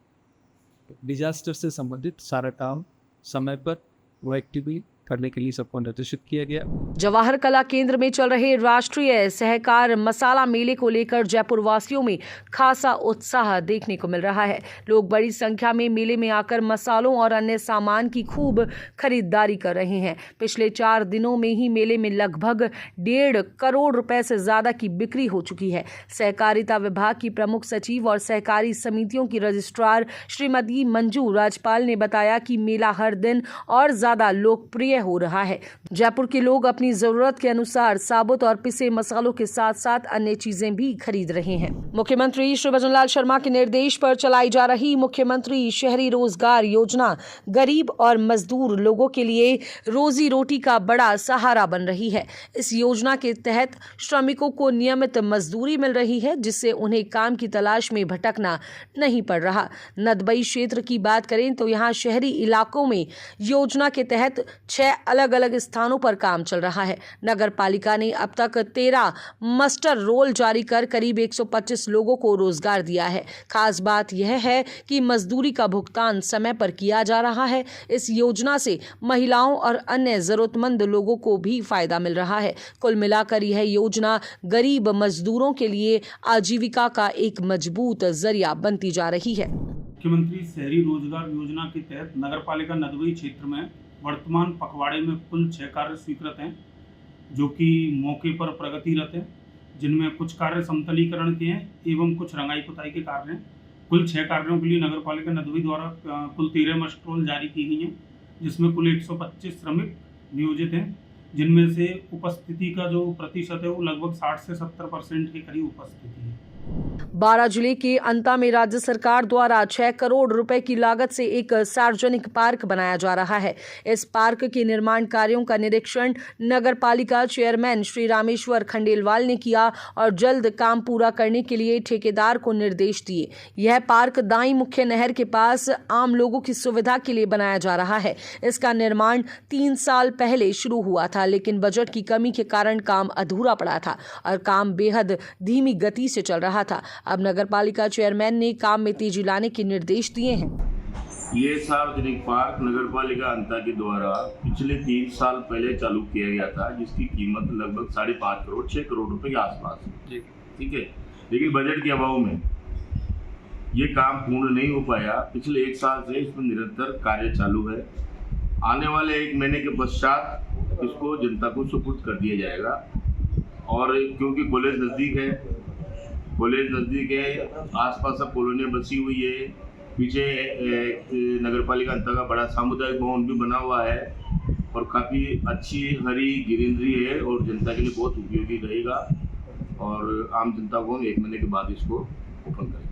डिजास्टर से संबंधित सारा काम समय पर प्रोएक्टिवली करने के लिए सबको निर्देशित किया गया। जवाहर कला केंद्र में चल रहे राष्ट्रीय सहकार मसाला मेले को लेकर जयपुर वासियों में खासा उत्साह देखने को मिल रहा है। लोग बड़ी संख्या में मेले में आकर मसालों और अन्य सामान की खूब खरीदारी कर रहे हैं। पिछले 4 दिनों में ही मेले में लगभग 1.5 करोड़ रुपए से ज्यादा की बिक्री हो चुकी है। सहकारिता विभाग की प्रमुख सचिव और सहकारी समितियों की रजिस्ट्रार श्रीमती मंजू राजपाल ने बताया कि मेला हर दिन और ज्यादा लोकप्रिय व्यय हो रहा है। जयपुर के लोग अपनी जरूरत के अनुसार साबुत और पिसे मसालों के साथ साथ अन्य चीजें भी खरीद रहे हैं। मुख्यमंत्री श्री भजनलाल शर्मा के निर्देश पर चलाई जा रही मुख्यमंत्री शहरी रोजगार योजना गरीब और मजदूर लोगों के लिए रोजी रोटी का बड़ा सहारा बन रही है। इस योजना के तहत श्रमिकों को नियमित मजदूरी मिल रही है, जिससे उन्हें काम की तलाश में भटकना नहीं पड़ रहा। नदबई क्षेत्र की बात करें तो यहाँ शहरी इलाकों में योजना के तहत 6 अलग अलग स्थानों पर काम चल रहा है। नगर पालिका ने अब तक 13 मस्टर रोल जारी कर करीब 125 लोगों को रोजगार दिया है। खास बात यह है कि मजदूरी का भुगतान समय पर किया जा रहा है। इस योजना से महिलाओं और अन्य जरूरतमंद लोगों को भी फायदा मिल रहा है। कुल मिलाकर यह योजना गरीब मजदूरों के लिए आजीविका का एक मजबूत जरिया बनती जा रही है। मुख्यमंत्री शहरी रोजगार योजना के तहत नगर पालिका नदबई क्षेत्र में वर्तमान पखवाड़े में कुल 6 कार्य स्वीकृत हैं, जो कि मौके पर प्रगतिरत हैं, जिनमें कुछ कार्य समतलीकरण के हैं एवं कुछ रंगाई पुताई के कार्य हैं। कुल 6 कार्यों के लिए नगर पालिका नदबई द्वारा कुल 13 मस्ट रोल जारी की गई हैं, जिसमें कुल 125 श्रमिक नियोजित हैं, जिनमें से उपस्थिति का जो प्रतिशत है वो लगभग 60 से 70% के करीब उपस्थिति है। 12 जिले के अंता में राज्य सरकार द्वारा 6 करोड़ रुपए की लागत से एक सार्वजनिक पार्क बनाया जा रहा है। इस पार्क के निर्माण कार्यों का निरीक्षण नगर पालिका चेयरमैन श्री रामेश्वर खंडेलवाल ने किया और जल्द काम पूरा करने के लिए ठेकेदार को निर्देश दिए। यह पार्क दाई मुख्य नहर के पास आम लोगों की सुविधा के लिए बनाया जा रहा है। इसका निर्माण 3 साल पहले शुरू हुआ था, लेकिन बजट की कमी के कारण काम अधूरा पड़ा था और काम बेहद धीमी गति से चल रहा था। अब नगर पालिका चेयरमैन ने काम में तेजी लाने के निर्देश दिए हैं। ये सार्वजनिक पार्क नगर पालिका अंता के द्वारा पिछले 3 साल पहले चालू किया गया था, जिसकी कीमत लगभग 5.5 करोड़ 6 करोड़ रुपए के आसपास है। ठीक है, लेकिन बजट के अभाव में ये काम पूर्ण नहीं हो पाया। पिछले 1 साल से इसमें निरंतर कार्य चालू है। आने वाले 1 महीने के पश्चात इसको जनता को सुपुर्द कर दिया जाएगा। और क्योंकि कॉलेज नज़दीक है, आसपास सब कॉलोनियाँ बसी हुई है, पीछे नगर पालिका अंता का बड़ा सामुदायिक भवन भी बना हुआ है और काफ़ी अच्छी हरी ग्रीनरी है और जनता के लिए बहुत उपयोगी रहेगा। और आम जनता को 1 महीने के बाद इसको ओपन करेंगे।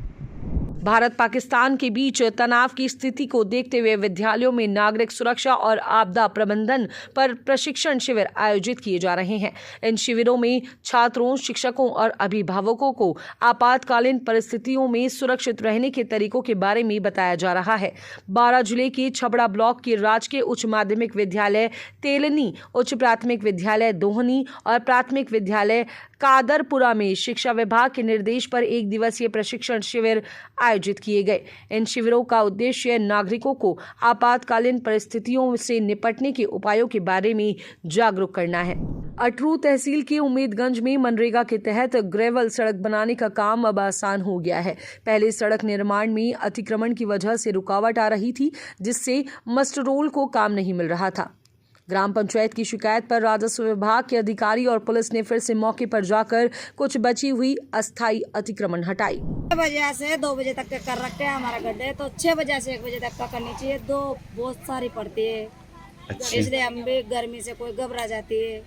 भारत पाकिस्तान के बीच तनाव की स्थिति को देखते हुए विद्यालयों में नागरिक सुरक्षा और आपदा प्रबंधन पर प्रशिक्षण शिविर आयोजित किए जा रहे हैं। इन शिविरों में छात्रों, शिक्षकों और अभिभावकों को आपातकालीन परिस्थितियों में सुरक्षित रहने के तरीकों के बारे में बताया जा रहा है। 12 जिले के छबड़ा ब्लॉक के राजकीय उच्च माध्यमिक विद्यालय तेलनी, उच्च प्राथमिक विद्यालय दोहनी और प्राथमिक विद्यालय कादरपुरा में शिक्षा विभाग के निर्देश पर 1 दिवसीय प्रशिक्षण शिविर आयोजित किए गए। इन शिविरों का उद्देश्य नागरिकों को आपातकालीन परिस्थितियों से निपटने के उपायों के बारे में जागरूक करना है। अटरू तहसील के उम्मेदगंज में मनरेगा के तहत ग्रेवल सड़क बनाने का काम अब आसान हो गया है। पहले सड़क निर्माण में अतिक्रमण की वजह से रुकावट आ रही थी, जिससे मस्ट रोल को काम नहीं मिल रहा था। ग्राम पंचायत की शिकायत पर राजस्व विभाग के अधिकारी और पुलिस ने फिर से मौके पर जाकर कुछ बची हुई अस्थायी अतिक्रमण हटाई। 6 बजे से 2 बजे तक कर रखते हैं हमारा गड्ढे, तो 6 बजे से 1 बजे तक का करनी चाहिए। 2 बहुत सारी पड़ती है, इसलिए हम भी गर्मी से कोई घबरा जाती है।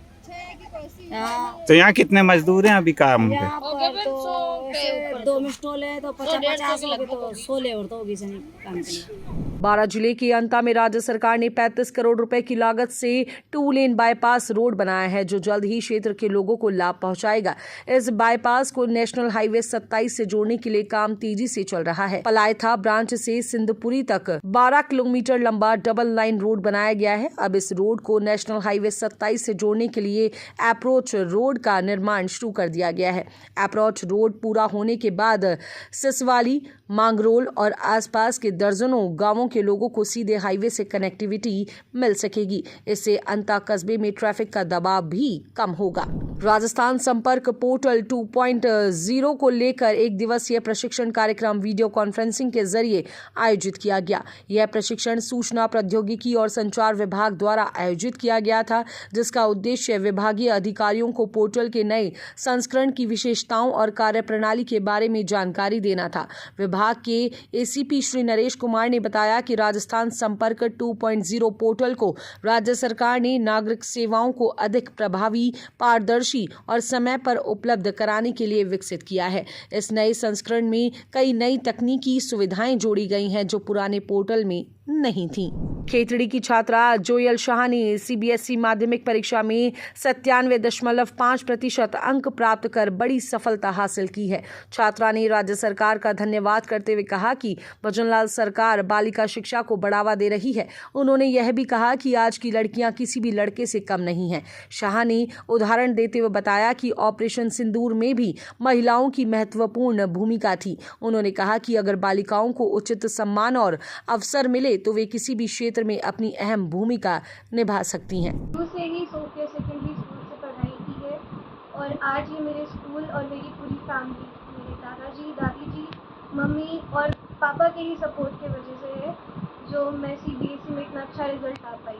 तो यहाँ कितने मजदूर हैं अभी काम पे? यहाँ पर तो 2 मिस्टोल है तो 50 होगी तो 16 और तो होगी काम के। 12 जिले के अंता में राज्य सरकार ने 35 करोड़ रुपए की लागत से 2 लेन बाईपास रोड बनाया है, जो जल्द ही क्षेत्र के लोगों को लाभ पहुंचाएगा। इस बाईपास को नेशनल हाईवे 27 से जोड़ने के लिए काम तेजी से चल रहा है। पलायथा ब्रांच से सिंधपुरी तक 12 किलोमीटर लंबा डबल लाइन रोड बनाया गया है। अब इस रोड को नेशनल हाईवे 27 से जोड़ने के लिए अप्रोच रोड का निर्माण शुरू कर दिया गया है। अप्रोच रोड पूरा होने के बाद सिसवाली, मांगरोल और आसपास के दर्जनों गांवों के लोगों को सीधे हाईवे से कनेक्टिविटी मिल सकेगी। इससे अंता कस्बे में ट्रैफिक का दबाव भी कम होगा। राजस्थान संपर्क पोर्टल 2.0 को लेकर 1 दिवसीय प्रशिक्षण कार्यक्रम वीडियो कॉन्फ्रेंसिंग के जरिए आयोजित किया गया। यह प्रशिक्षण सूचना प्रौद्योगिकी और संचार विभाग द्वारा आयोजित किया गया था, जिसका उद्देश्य विभागीय अधिकारियों को पोर्टल के नए संस्करण की विशेषताओं और कार्यप्रणाली के बारे में जानकारी देना था। विभाग के एसीपी श्री नरेश कुमार ने बताया बताया कि राजस्थान संपर्क 2.0 पोर्टल को राज्य सरकार ने नागरिक सेवाओं को अधिक प्रभावी, पारदर्शी और समय पर उपलब्ध कराने के लिए विकसित किया है। इस नए संस्करण में कई नई तकनीकी सुविधाएं जोड़ी गई हैं जो पुराने पोर्टल में नहीं थी। खेतड़ी की छात्रा जोयल शाह ने सीबीएसई माध्यमिक परीक्षा में 97.5% अंक प्राप्त कर बड़ी सफलता हासिल की है। छात्रा ने राज्य सरकार का धन्यवाद करते हुए कहा कि भजनलाल सरकार बालिका शिक्षा को बढ़ावा दे रही है। उन्होंने यह भी कहा कि आज की लड़कियां किसी भी लड़के से कम नहीं हैं। शाह ने उदाहरण देते हुए बताया कि ऑपरेशन सिंदूर में भी महिलाओं की महत्वपूर्ण भूमिका थी। उन्होंने कहा कि अगर बालिकाओं को उचित सम्मान और अवसर मिले तो वे किसी भी क्षेत्र में अपनी अहम भूमिका निभा सकती हैं। शुरू से ही सोफिया सेकेंडरी स्कूल से पढ़ाई की है और आज ये मेरे स्कूल और मेरी पूरी फैमिली, मेरे दादाजी, दादी जी, मम्मी और पापा के ही सपोर्ट की वजह से है जो मैं सीबीएसई में इतना अच्छा रिजल्ट ला पाई।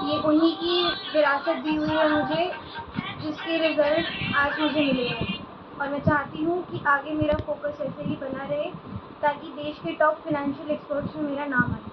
ये उन्हीं की विरासत दी हुई है मुझे, जिसके रिजल्ट आज मुझे मिले हैं और मैं चाहती हूँ कि आगे मेरा फोकस ऐसे ही बना रहे ताकि देश के टॉप फाइनेंशियल एक्सपर्ट्स में मेरा नाम आए।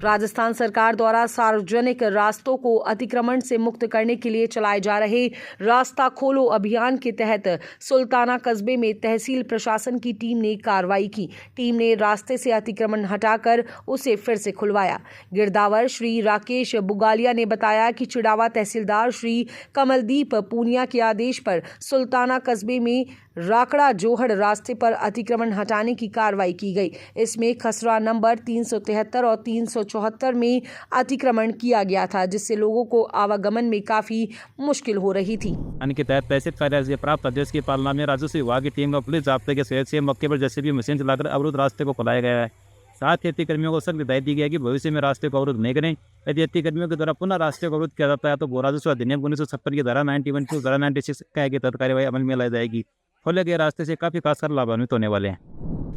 राजस्थान सरकार द्वारा सार्वजनिक रास्तों को अतिक्रमण से मुक्त करने के लिए चलाए जा रहे रास्ता खोलो अभियान के तहत सुल्ताना कस्बे में तहसील प्रशासन की टीम ने कार्रवाई की। टीम ने रास्ते से अतिक्रमण हटाकर उसे फिर से खुलवाया। गिरदावर श्री राकेश बुगालिया ने बताया कि चिड़ावा तहसीलदार श्री कमलदीप पूनिया के आदेश पर सुल्ताना कस्बे में राकड़ा जोहड़ रास्ते पर अतिक्रमण हटाने की कार्रवाई की गई। इसमें खसरा नंबर 373 और 374 में अतिक्रमण किया गया था, जिससे लोगों को आवागमन में काफी मुश्किल हो रही थी। के तहत तहसील कार्यालय से प्राप्त आदेश की पालना में राजस्व विभाग की टीम व पुलिस जाब्ते के सहयोग से मौके पर जेसीबी मशीन चलाकर अवरुद्ध रास्ते को खुलाया गया है। साथ ही अतिक्रमियों को सख्त हिदायत दी गई है कि भविष्य में रास्ते को अवरुद्ध नहीं करें। यदि अतिक्रमियों के द्वारा पुनः रास्ते को अवरुद्ध किया जाता है तो भू राजस्व अधिनियम 1970 की धारा 91 की धारा 96 के तहत कार्यवाही अमल में लाई जाएगी। खोले गए रास्ते से काफी खासकर लाभान्वित होने वाले हैं।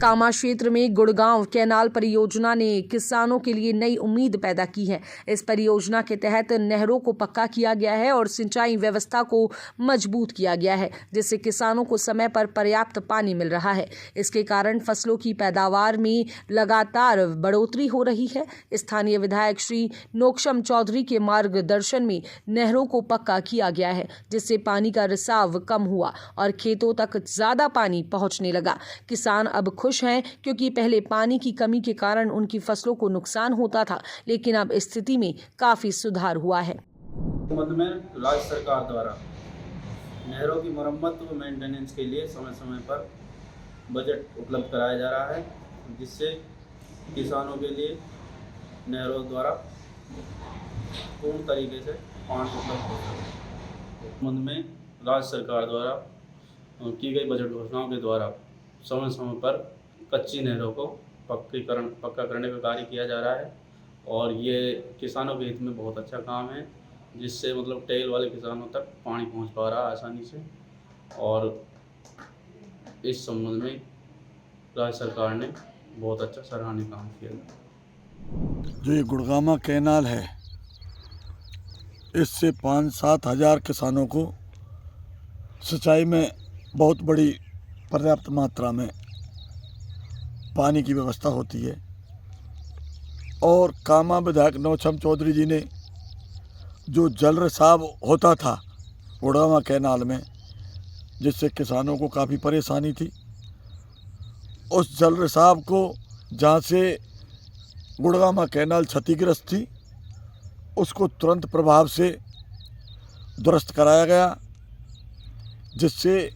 कामा क्षेत्र में गुड़गांव कैनाल परियोजना ने किसानों के लिए नई उम्मीद पैदा की है। इस परियोजना के तहत नहरों को पक्का किया गया है और सिंचाई व्यवस्था को मजबूत किया गया है, जिससे किसानों को समय पर पर्याप्त पानी मिल रहा है। इसके कारण फसलों की पैदावार में लगातार बढ़ोतरी हो रही है। स्थानीय विधायक श्री नोकशम चौधरी के मार्गदर्शन में नहरों को पक्का किया गया है, जिससे पानी का रिसाव कम हुआ और खेतों तक ज्यादा पानी पहुंचने लगा। किसान अब खुश हैं क्योंकि पहले पानी की कमी के कारण उनकी फसलों को नुकसान होता था, लेकिन अब स्थिति में काफी सुधार हुआ है। में राज्य सरकार द्वारा नहरों की मरम्मत व मेंटेनेंस के लिए समय समय पर बजट उपलब्ध कराया जा रहा है, जिससे किसानों के लिए नहरों द्वारा पूर्ण तरीके से पानी उपलब्ध होता है। संबंध में राज्य सरकार द्वारा की गई बजट घोषणाओं के द्वारा समय समय पर कच्ची नहरों को पक्का करने का कार्य किया जा रहा है और ये किसानों के हित में बहुत अच्छा काम है, जिससे मतलब टेल वाले किसानों तक पानी पहुंच पा रहा है आसानी से। और इस संबंध में राज्य सरकार ने बहुत अच्छा सराहनीय काम किया। जो ये गुड़गामा कैनाल है, इससे 5-7 हज़ार किसानों को सिंचाई में बहुत बड़ी पर्याप्त मात्रा में पानी की व्यवस्था होती है। और कामा विधायक नौशम चौधरी जी ने जो जल रिसाव होता था गुड़गामा कैनाल में, जिससे किसानों को काफ़ी परेशानी थी, उस जल रिसाव को जहाँ से गुड़गामा कैनाल क्षतिग्रस्त थी उसको तुरंत प्रभाव से दुरुस्त कराया गया, जिससे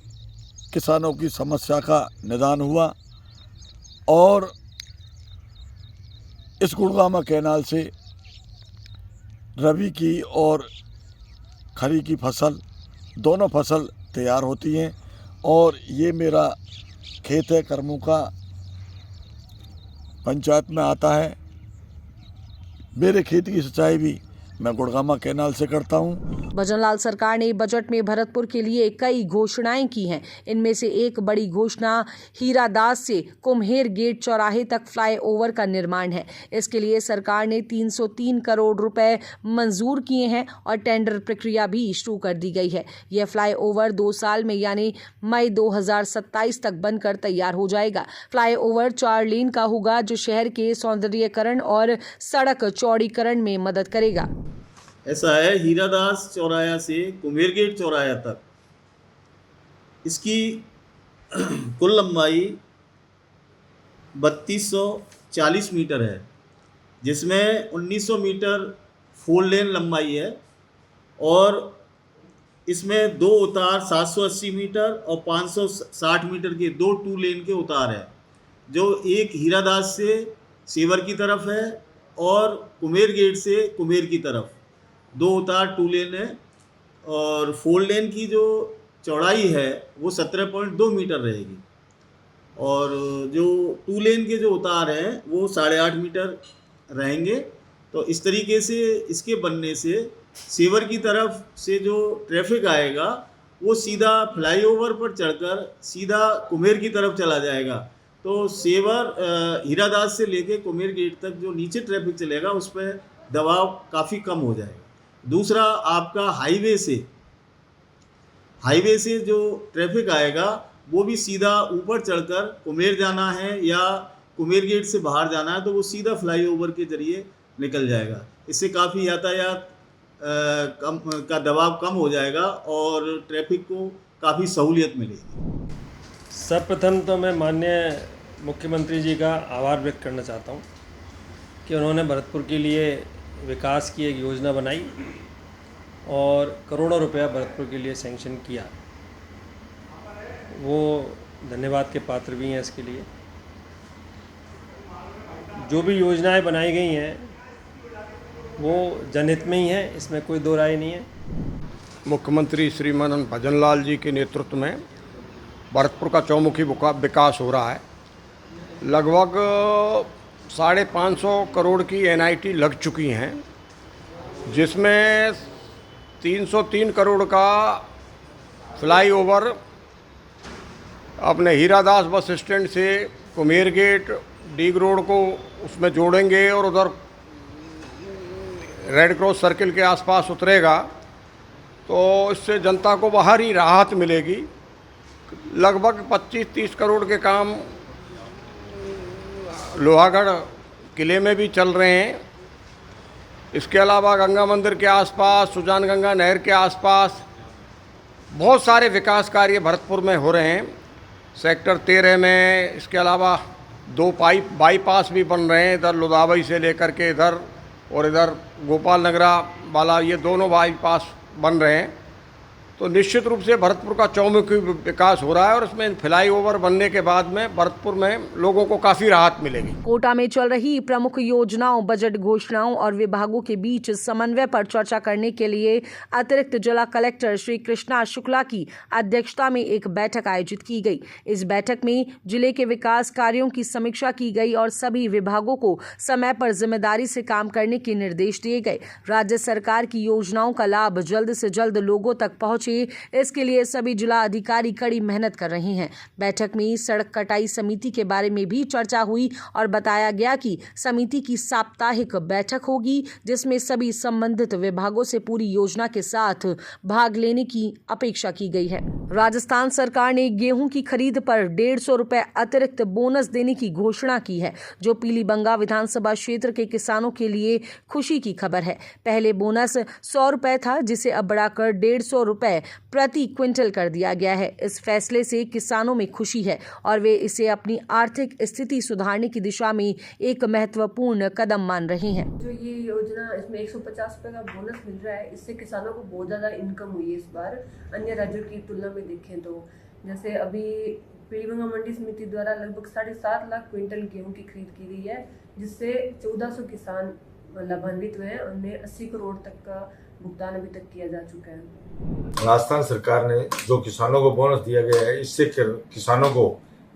किसानों की समस्या का निदान हुआ और इस गुड़गामा कैनाल से रबी की और खरी की फसल दोनों फसल तैयार होती हैं। और ये मेरा खेत है, करमू का पंचायत में आता है। मेरे खेत की सिंचाई भी मैं गुड़गामा कैनाल से करता हूँ। भजनलाल सरकार ने बजट में भरतपुर के लिए कई घोषणाएं की हैं। इनमें से एक बड़ी घोषणा हीरादास से कुम्हेर गेट चौराहे तक फ्लाईओवर का निर्माण है। इसके लिए सरकार ने 303 करोड़ रुपए मंजूर किए हैं और टेंडर प्रक्रिया भी शुरू कर दी गई है। यह फ्लाईओवर 2 साल में यानी मई 2027 तक बनकर तैयार हो जाएगा। फ्लाईओवर 4 लेन का होगा जो शहर के सौंदर्यीकरण और सड़क चौड़ीकरण में मदद करेगा। ऐसा है, हीरादास चौराया से कुम्हेर गेट चौराया तक इसकी कुल लंबाई 3240 मीटर है, जिसमें 1900 मीटर 4 लेन लंबाई है और इसमें 2 उतार 780 मीटर और 560 मीटर के 2 2 लेन के उतार है, जो एक हीरादास से सेवर की तरफ है और कुम्हेर गेट से कुम्हेर की तरफ 2 उतार 2 लेन है। और 4 लेन की जो चौड़ाई है वो 17.2 मीटर रहेगी और जो 2 लेन के जो उतार हैं वो 8.5 मीटर रहेंगे। तो इस तरीके से इसके बनने से सेवर की तरफ से जो ट्रैफिक आएगा वो सीधा फ्लाईओवर पर चढ़कर सीधा कुम्हेर की तरफ चला जाएगा। तो सेवर हीरादास से लेके कुम्हेर गेट तक जो नीचे ट्रैफिक चलेगा उस पर दबाव काफ़ी कम हो जाएगा। दूसरा, आपका हाईवे से जो ट्रैफिक आएगा वो भी सीधा ऊपर चढ़कर कुम्हेर जाना है या कुम्हेर गेट से बाहर जाना है तो वो सीधा फ्लाईओवर के जरिए निकल जाएगा। इससे काफ़ी यातायात का दबाव कम हो जाएगा और ट्रैफिक को काफ़ी सहूलियत मिलेगी। सर्वप्रथम तो मैं माननीय मुख्यमंत्री जी का आभार व्यक्त करना चाहता हूँ कि उन्होंने भरतपुर के लिए विकास की एक योजना बनाई और करोड़ों रुपया भरतपुर के लिए सैंक्शन किया। वो धन्यवाद के पात्र भी हैं इसके लिए। जो भी योजनाएं बनाई गई हैं वो जनहित में ही हैं, इसमें कोई दो राय नहीं है। मुख्यमंत्री श्रीमान भजनलाल जी के नेतृत्व में भरतपुर का चौमुखी विकास हो रहा है। लगभग 550 करोड़ की NIT लग चुकी हैं, जिसमें 303 करोड़ का फ्लाईओवर अपने हीरादास बस स्टैंड से कुम्हेर गेट डीग रोड को उसमें जोड़ेंगे और उधर रेड क्रॉस सर्किल के आसपास उतरेगा, तो इससे जनता को बाहरी राहत मिलेगी। लगभग 25-30 करोड़ के काम लोहागढ़ किले में भी चल रहे हैं। इसके अलावा गंगा मंदिर के आसपास, सुजान गंगा नहर के आसपास बहुत सारे विकास कार्य भरतपुर में हो रहे हैं। सेक्टर 13 में इसके अलावा 2 बाईपास भी बन रहे हैं, इधर लुधावई से लेकर के इधर और इधर गोपाल नगरा वाला, ये दोनों बाईपास बन रहे हैं। तो निश्चित रूप से भरतपुर का चौमुखी विकास हो रहा है और इसमें फ्लाईओवर बनने के बाद में भरतपुर में लोगों को काफी राहत मिलेगी। कोटा में चल रही प्रमुख योजनाओं, बजट घोषणाओं और विभागों के बीच समन्वय पर चर्चा करने के लिए अतिरिक्त जिला कलेक्टर श्री कृष्णा शुक्ला की अध्यक्षता में एक बैठक आयोजित की गई। इस बैठक में जिले के विकास कार्यों की समीक्षा की गई और सभी विभागों को समय पर जिम्मेदारी से काम करने के निर्देश दिए गए। राज्य सरकार की योजनाओं का लाभ जल्द से जल्द लोगों तक पहुंचे, इसके लिए सभी जिला अधिकारी कड़ी मेहनत कर रहे हैं। बैठक में सड़क कटाई समिति के बारे में भी चर्चा हुई और बताया गया कि समिति की साप्ताहिक बैठक होगी, जिसमें सभी संबंधित विभागों से पूरी योजना के साथ भाग लेने की अपेक्षा की गई है। राजस्थान सरकार ने गेहूं की खरीद पर 150 रुपए अतिरिक्त बोनस देने की घोषणा की है, जो पीलीबंगा विधानसभा क्षेत्र के किसानों के लिए खुशी की खबर है। पहले बोनस 100 रुपए था, जिसे अब बढ़ाकर 150 रुपए प्रति क्विंटल कर दिया गया है। इस फैसले से किसानों में खुशी है और वे इसे अपनी आर्थिक स्थिति सुधारने की दिशा में एक महत्वपूर्ण कदम मान रहे हैं। जो ये योजना, इसमें 150 रुपए का बोनस मिल रहा है, इससे किसानों को बहुत ज़्यादा इनकम हुई है इस बार अन्य राज्यों की तुलना में देखें तो। जैसे अभी पीलीबंगा मंडी समिति द्वारा लगभग 7.5 लाख क्विंटल गेहूँ की खरीद की गई है, जिससे 1400 किसान लाभान्वित हुए हैं। उन्हें 80 करोड़ तक का भुगतान अभी तक किया जा चुका है। राजस्थान सरकार ने जो किसानों को बोनस दिया गया है, इससे किसानों को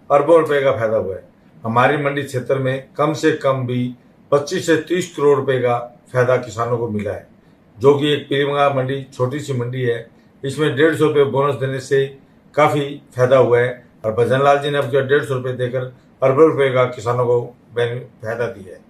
अरबों रुपए का फायदा हुआ है। हमारी मंडी क्षेत्र में कम से कम भी 25 से 30 करोड़ रुपए का फायदा किसानों को मिला है। जो कि एक पीलीभंगा मंडी छोटी सी मंडी है, इसमें 150 रुपये बोनस देने से काफ़ी फायदा हुआ है और भजन लाल जी ने अब जो 150 रुपये देकर अरबों रुपये का किसानों को फायदा दिया है।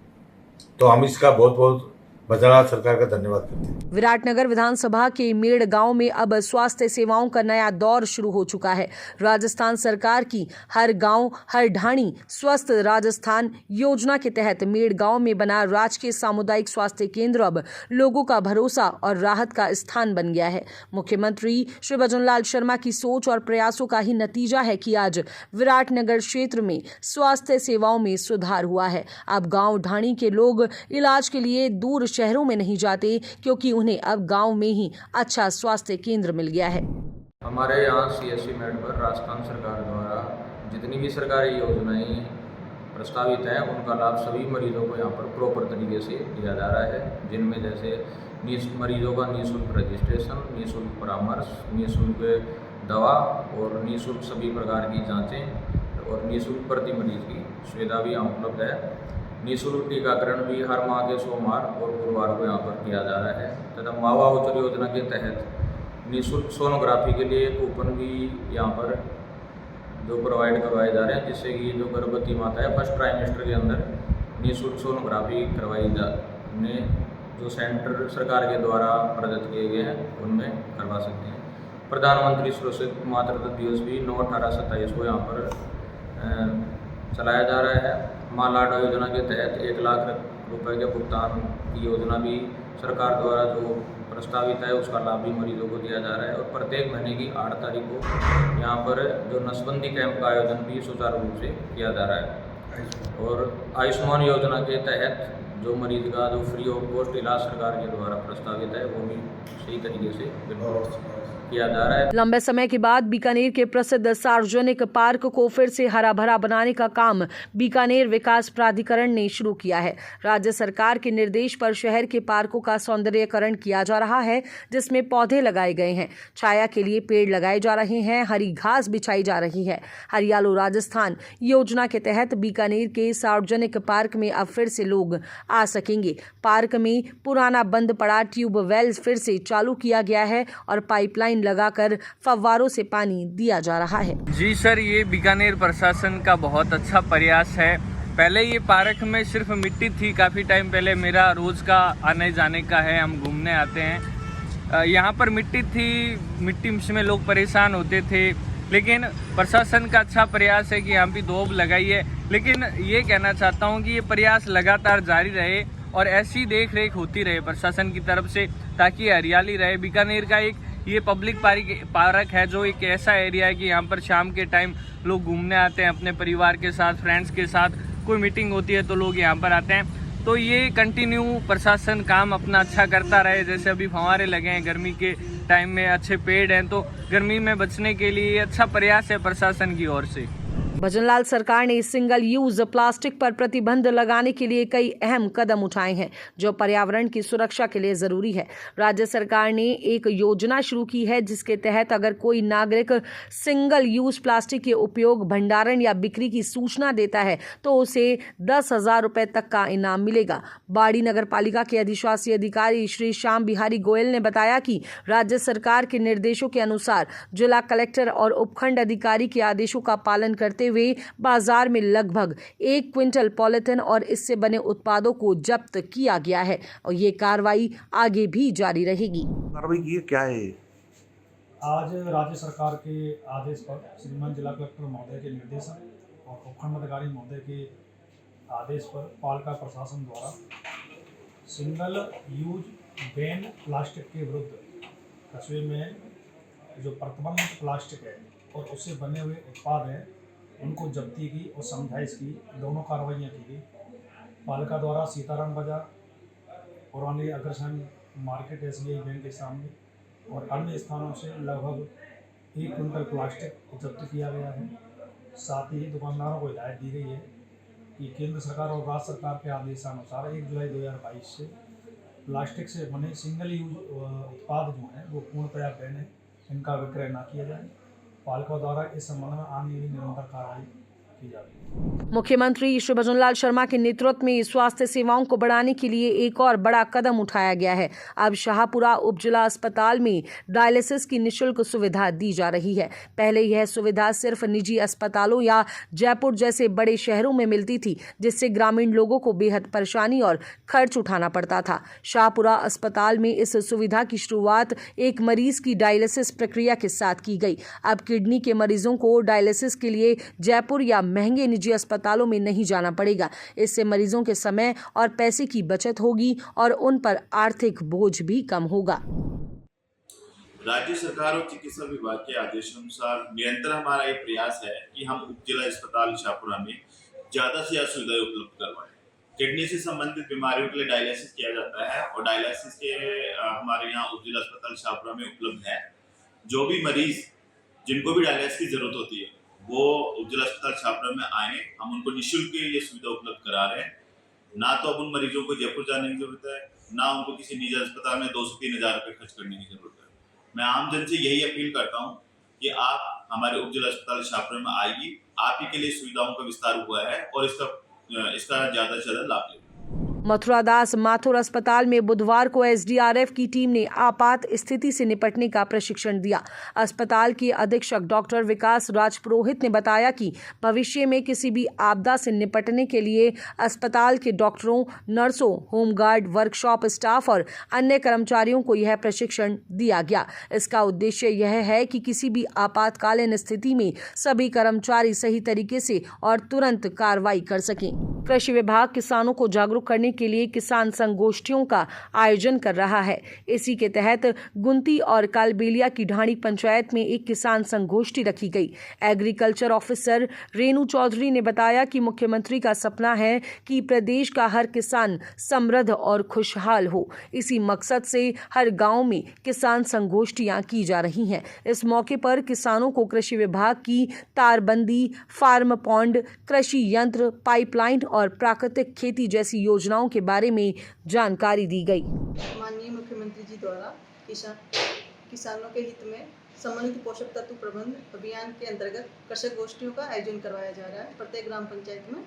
तो हम इसका बहुत बहुत भजन लाल सरकार का धन्यवाद करते हैं। विराटनगर विधानसभा के मेड़ गांव में अब स्वास्थ्य सेवाओं का नया दौर शुरू हो चुका है। राजस्थान सरकार की हर गांव हर ढाणी स्वस्थ राजस्थान योजना के तहत मेड़ गांव में बना राजकीय सामुदायिक स्वास्थ्य केंद्र अब लोगों का भरोसा और राहत का स्थान बन गया है। मुख्यमंत्री श्री भजन लाल शर्मा की सोच और प्रयासों का ही नतीजा है कि आज विराटनगर क्षेत्र में स्वास्थ्य सेवाओं में सुधार हुआ है। अब गाँव ढाणी के लोग इलाज के लिए दूर शहरों में नहीं जाते, क्योंकि उन्हें अब गांव में ही अच्छा स्वास्थ्य केंद्र मिल गया है। हमारे यहाँ CSC मेड पर राजस्थान सरकार द्वारा जितनी भी सरकारी योजनाएं प्रस्तावित हैं उनका लाभ सभी मरीजों को यहाँ पर प्रॉपर तरीके से दिया जा रहा है, जिनमें जैसे मरीजों का निःशुल्क रजिस्ट्रेशन, निःशुल्क परामर्श, निःशुल्क दवा और निःशुल्क सभी प्रकार की जाँचें और निःशुल्क प्रति मरीज की सुविधा भी यहाँ उपलब्ध है। निःशुल्क टीकाकरण भी हर माह के सोमवार और गुरुवार को यहाँ पर किया जा रहा है तथा मावा उच्च योजना के तहत निःशुल्क सोनोग्राफी के लिए कूपन भी यहाँ पर जो प्रोवाइड करवाए जा रहे हैं, जिससे कि जो गर्भवती माता है फर्स्ट ट्राइमेस्टर के अंदर निःशुल्क सोनोग्राफी करवाई जाने जो सेंटर सरकार के द्वारा प्रदत्त किए गए हैं उनमें करवा सकते हैं। प्रधानमंत्री सुरक्षित मातृत्व दिवस भी 9, 18, 27 को यहाँ पर चलाया जा रहा है। माँ लाडो योजना के तहत 1 लाख रुपए के भुगतान की योजना भी सरकार द्वारा जो प्रस्तावित है उसका लाभ भी मरीजों को दिया जा रहा है और प्रत्येक महीने की 8 तारीख को यहाँ पर जो नसबंदी कैंप का आयोजन भी सुचारू रूप से किया जा रहा है। और आयुष्मान योजना के तहत जो मरीज का जो फ्री ऑफ कॉस्ट इलाज सरकार के द्वारा प्रस्तावित है वो भी सही तरीके से किया जा रहा है। लंबे समय के बाद बीकानेर के प्रसिद्ध सार्वजनिक पार्क को फिर से हरा भरा बनाने का काम बीकानेर विकास प्राधिकरण ने शुरू किया है। राज्य सरकार के निर्देश पर शहर के पार्कों का सौंदर्यीकरण किया जा रहा है, जिसमें पौधे लगाए गए हैं, छाया के लिए पेड़ लगाए जा रहे हैं, हरी घास बिछाई जा रही है। हरियालो राजस्थान योजना के तहत बीकानेर के सार्वजनिक पार्क में अब फिर से लोग आ सकेंगे। पार्क में पुराना बंद पड़ा ट्यूबवेल फिर से चालू किया गया है और पाइपलाइन लगाकर फव्वारों से पानी दिया जा रहा है। जी सर, ये बीकानेर प्रशासन का बहुत अच्छा प्रयास है। पहले ये पार्क में सिर्फ मिट्टी थी, काफ़ी टाइम पहले मेरा रोज़ का आने जाने का है, हम घूमने आते हैं। यहाँ पर मिट्टी थी, मिट्टी में लोग परेशान होते थे, लेकिन प्रशासन का अच्छा प्रयास है कि यहाँ भी दोब लगाई है। लेकिन ये कहना चाहता हूँ कि ये प्रयास लगातार जारी रहे और ऐसी देख रेख होती रहे प्रशासन की तरफ से, ताकि हरियाली रहे। बीकानेर का एक ये पब्लिक पार्क है जो एक ऐसा एरिया है कि यहाँ पर शाम के टाइम लोग घूमने आते हैं अपने परिवार के साथ, फ्रेंड्स के साथ, कोई मीटिंग होती है तो लोग यहाँ पर आते हैं। तो ये कंटिन्यू प्रशासन काम अपना अच्छा करता रहे। जैसे अभी फव्वारे लगे हैं गर्मी के टाइम में, अच्छे पेड़ हैं, तो गर्मी में बचने के लिए अच्छा प्रयास है प्रशासन की ओर से। भजन लाल सरकार ने सिंगल यूज प्लास्टिक पर प्रतिबंध लगाने के लिए कई अहम कदम उठाए हैं, जो पर्यावरण की सुरक्षा के लिए जरूरी है। राज्य सरकार ने एक योजना शुरू की है, जिसके तहत अगर कोई नागरिक सिंगल यूज प्लास्टिक के उपयोग, भंडारण या बिक्री की सूचना देता है तो उसे 10,000 रुपए तक का इनाम मिलेगा। बाड़ी नगर पालिका के अधिशासी अधिकारी श्री श्याम बिहारी गोयल ने बताया कि राज्य सरकार के निर्देशों के अनुसार जिला कलेक्टर और उपखंड अधिकारी के आदेशों का पालन करते हुए बाजार में लगभग 1 क्विंटल पॉलिथीन और इससे बने उत्पादों को जब्त किया गया है और ये कार्रवाई आगे भी जारी रहेगी। कार्रवाई की क्या है? आज राज्य सरकार के आदेश पर श्रीमान जिला कलेक्टर महोदय के निर्देशन और उपखंड अधिकारी महोदय के आदेश पर पालिका प्रशासन द्वारा सिंगल यूज बैन प्लास्टिक के विरुद्ध कस्बे में जो प्रतिबंधित प्लास्टिक है और उससे बने हुए उत्पाद हैं उनको जब्ती की और समझाइश की, दोनों कार्रवाइयाँ की गई। पालिका द्वारा सीताराम बाजार, पुरानी अग्रसेन मार्केट, SBI बैंक के सामने और अन्य स्थानों से लगभग 1 क्विंटल प्लास्टिक जब्त किया गया है। साथ ही दुकानदारों को हिदायत दी गई है कि केंद्र सरकार और राज्य सरकार के आदेशानुसार 1 जुलाई 2022 से प्लास्टिक से बने सिंगल यूज उत्पाद जो हैं वो पूर्णतया बैन है, इनका विक्रय न किया जाए। पालिका द्वारा इस संबंध में आगे भी निरंतर कार्रवाई की जा रही है। मुख्यमंत्री श्री भजनलाल शर्मा के नेतृत्व में स्वास्थ्य सेवाओं को बढ़ाने के लिए एक और बड़ा कदम उठाया गया है। अब शाहपुरा उप जिला अस्पताल में डायलिसिस की निःशुल्क सुविधा दी जा रही है। पहले यह सुविधा सिर्फ निजी अस्पतालों या जयपुर जैसे बड़े शहरों में मिलती थी, जिससे ग्रामीण लोगों को बेहद परेशानी और खर्च उठाना पड़ता था। शाहपुरा अस्पताल में इस सुविधा की शुरुआत एक मरीज की डायलिसिस प्रक्रिया के साथ की गई। अब किडनी के मरीजों को डायलिसिस के लिए जयपुर या महंगे निजी अस्पतालों में नहीं जाना पड़ेगा। इससे मरीजों के समय और पैसे की बचत होगी और उन पर आर्थिक बोझ भी कम होगा। राज्य सरकार और चिकित्सा विभाग के आदेशानुसार निरंतर हमारा ये प्रयास है कि हम उप जिला अस्पताल शाहपुरा में ज़्यादा से ज़्यादा सुविधाएं उपलब्ध करवाएं। किडनी से संबंधित बीमारियों के लिए डायलिसिस किया जाता है और डायलिसिस के हमारे यहाँ उप जिला अस्पताल शाहपुरा में उपलब्ध है। जो भी मरीज जिनको भी डायलिसिस की जरूरत होती है वो उप जिला अस्पताल शाहपुरा में आए, हम उनको निःशुल्क ये सुविधा उपलब्ध करा रहे हैं। ना तो अब उन मरीजों को जयपुर जाने की जरूरत है, ना उनको किसी निजी अस्पताल में 2 से 3 हज़ार रुपये खर्च करने की जरूरत है। मैं आम जन से यही अपील करता हूँ कि आप हमारे उप जिला अस्पताल शाहपुरा में आइए। आप ही के लिए सुविधाओं का विस्तार हुआ है और इसका ज़्यादा से ज़्यादा लाभ लें। मथुरा दास माथुर अस्पताल में बुधवार को एसडीआरएफ की टीम ने आपात स्थिति से निपटने का प्रशिक्षण दिया। अस्पताल के अधीक्षक डॉक्टर विकास राज पुरोहित ने बताया कि भविष्य में किसी भी आपदा से निपटने के लिए अस्पताल के डॉक्टरों, नर्सों, होमगार्ड, वर्कशॉप स्टाफ और अन्य कर्मचारियों को यह प्रशिक्षण दिया गया। इसका उद्देश्य यह है कि किसी भी आपातकालीन स्थिति में सभी कर्मचारी सही तरीके से और तुरंत कार्रवाई कर सकें। कृषि विभाग किसानों को जागरूक करने के लिए किसान संगोष्ठियों का आयोजन कर रहा है। इसी के तहत गुंती और कालबेलिया की ढाणी पंचायत में एक किसान संगोष्ठी रखी गई। एग्रीकल्चर ऑफिसर रेणु चौधरी ने बताया कि मुख्यमंत्री का सपना है कि प्रदेश का हर किसान समृद्ध और खुशहाल हो। इसी मकसद से हर गांव में किसान संगोष्ठियां की जा रही हैं। इस मौके पर किसानों को कृषि विभाग की तारबंदी, फार्म पॉन्ड, कृषि यंत्र, पाइपलाइन और प्राकृतिक खेती जैसी योजनाओं के बारे में जानकारी दी गई। माननीय मुख्यमंत्री जी द्वारा किसानों के हित में समन्वित पोषक तत्व प्रबंध अभियान के अंतर्गत कृषक गोष्ठियों का आयोजन करवाया जा रहा है प्रत्येक ग्राम पंचायत में।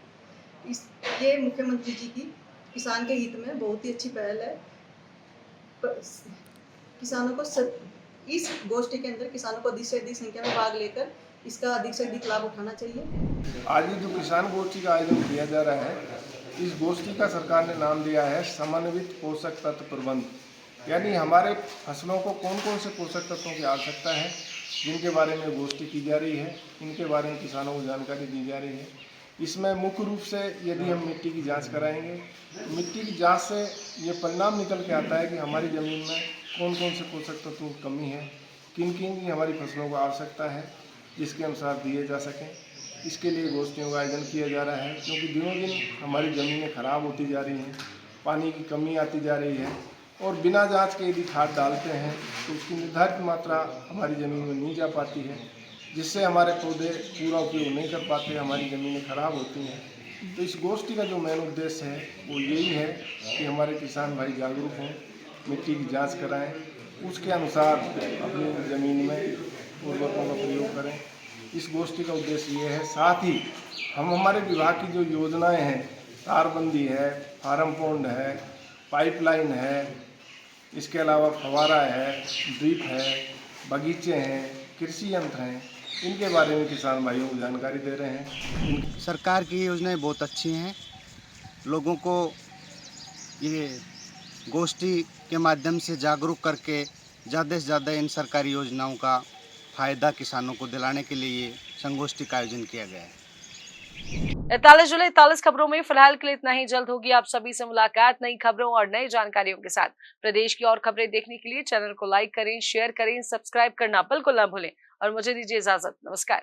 ये मुख्यमंत्री जी की किसान के हित में बहुत ही अच्छी पहल है। किसानों को इस गोष्ठी के अंदर किसानों को अधिक से अधिक संख्या में भाग लेकर इसका अधिक से अधिक लाभ उठाना चाहिए। आज ये जो किसान गोष्ठी का आयोजन किया जा रहा है, इस गोष्ठी का सरकार ने नाम दिया है समन्वित पोषक तत्व प्रबंध। यानी हमारे फसलों को कौन कौन से पोषक तत्वों की आवश्यकता है, जिनके बारे में गोष्ठी की जा रही है, इनके बारे में किसानों को जानकारी दी जा रही है। इसमें मुख्य रूप से यदि हम मिट्टी की जांच कराएंगे, मिट्टी की जांच से ये परिणाम निकल के आता है कि हमारी ज़मीन में कौन कौन से पोषक तत्वों की कमी है, किन किन की हमारी फसलों को आवश्यकता है, जिसके अनुसार दिए जा सकें। इसके लिए गोष्ठियों का आयोजन किया जा रहा है, क्योंकि दिनों दिन हमारी ज़मीनें खराब होती जा रही हैं, पानी की कमी आती जा रही है और बिना जांच के यदि खाद डालते हैं तो उसकी निर्धारित मात्रा हमारी ज़मीन में नहीं जा पाती है, जिससे हमारे पौधे पूरा उपयोग नहीं कर पाते, हमारी ज़मीनें खराब होती हैं। तो इस गोष्ठी का जो मेन उद्देश्य है वो यही है कि हमारे किसान भाई जागरूक हों, मिट्टी की जाँच कराएँ, उसके अनुसार अपनी ज़मीन में उर्वरकों का प्रयोग करें। इस गोष्ठी का उद्देश्य ये है। साथ ही हम हमारे विभाग की जो योजनाएं हैं, तारबंदी है, फार्म पॉन्ड है, पाइपलाइन है, इसके अलावा फवारा है, ड्रिप है, बगीचे हैं, कृषि यंत्र हैं, इनके बारे में किसान भाइयों को जानकारी दे रहे हैं। सरकार की योजनाएं बहुत अच्छी हैं। लोगों को ये गोष्ठी के माध्यम से जागरूक करके ज़्यादा से ज़्यादा इन सरकारी योजनाओं का फ़ायदा किसानों को दिलाने के लिए ये संगोष्ठी का आयोजन किया गया है। 41 जुलाई 41 खबरों में फिलहाल के लिए इतना ही। जल्द होगी आप सभी से मुलाकात नई खबरों और नई जानकारियों के साथ। प्रदेश की और खबरें देखने के लिए चैनल को लाइक करें, शेयर करें, सब्सक्राइब करना बिल्कुल न भूलें और मुझे दीजिए इजाजत। नमस्कार।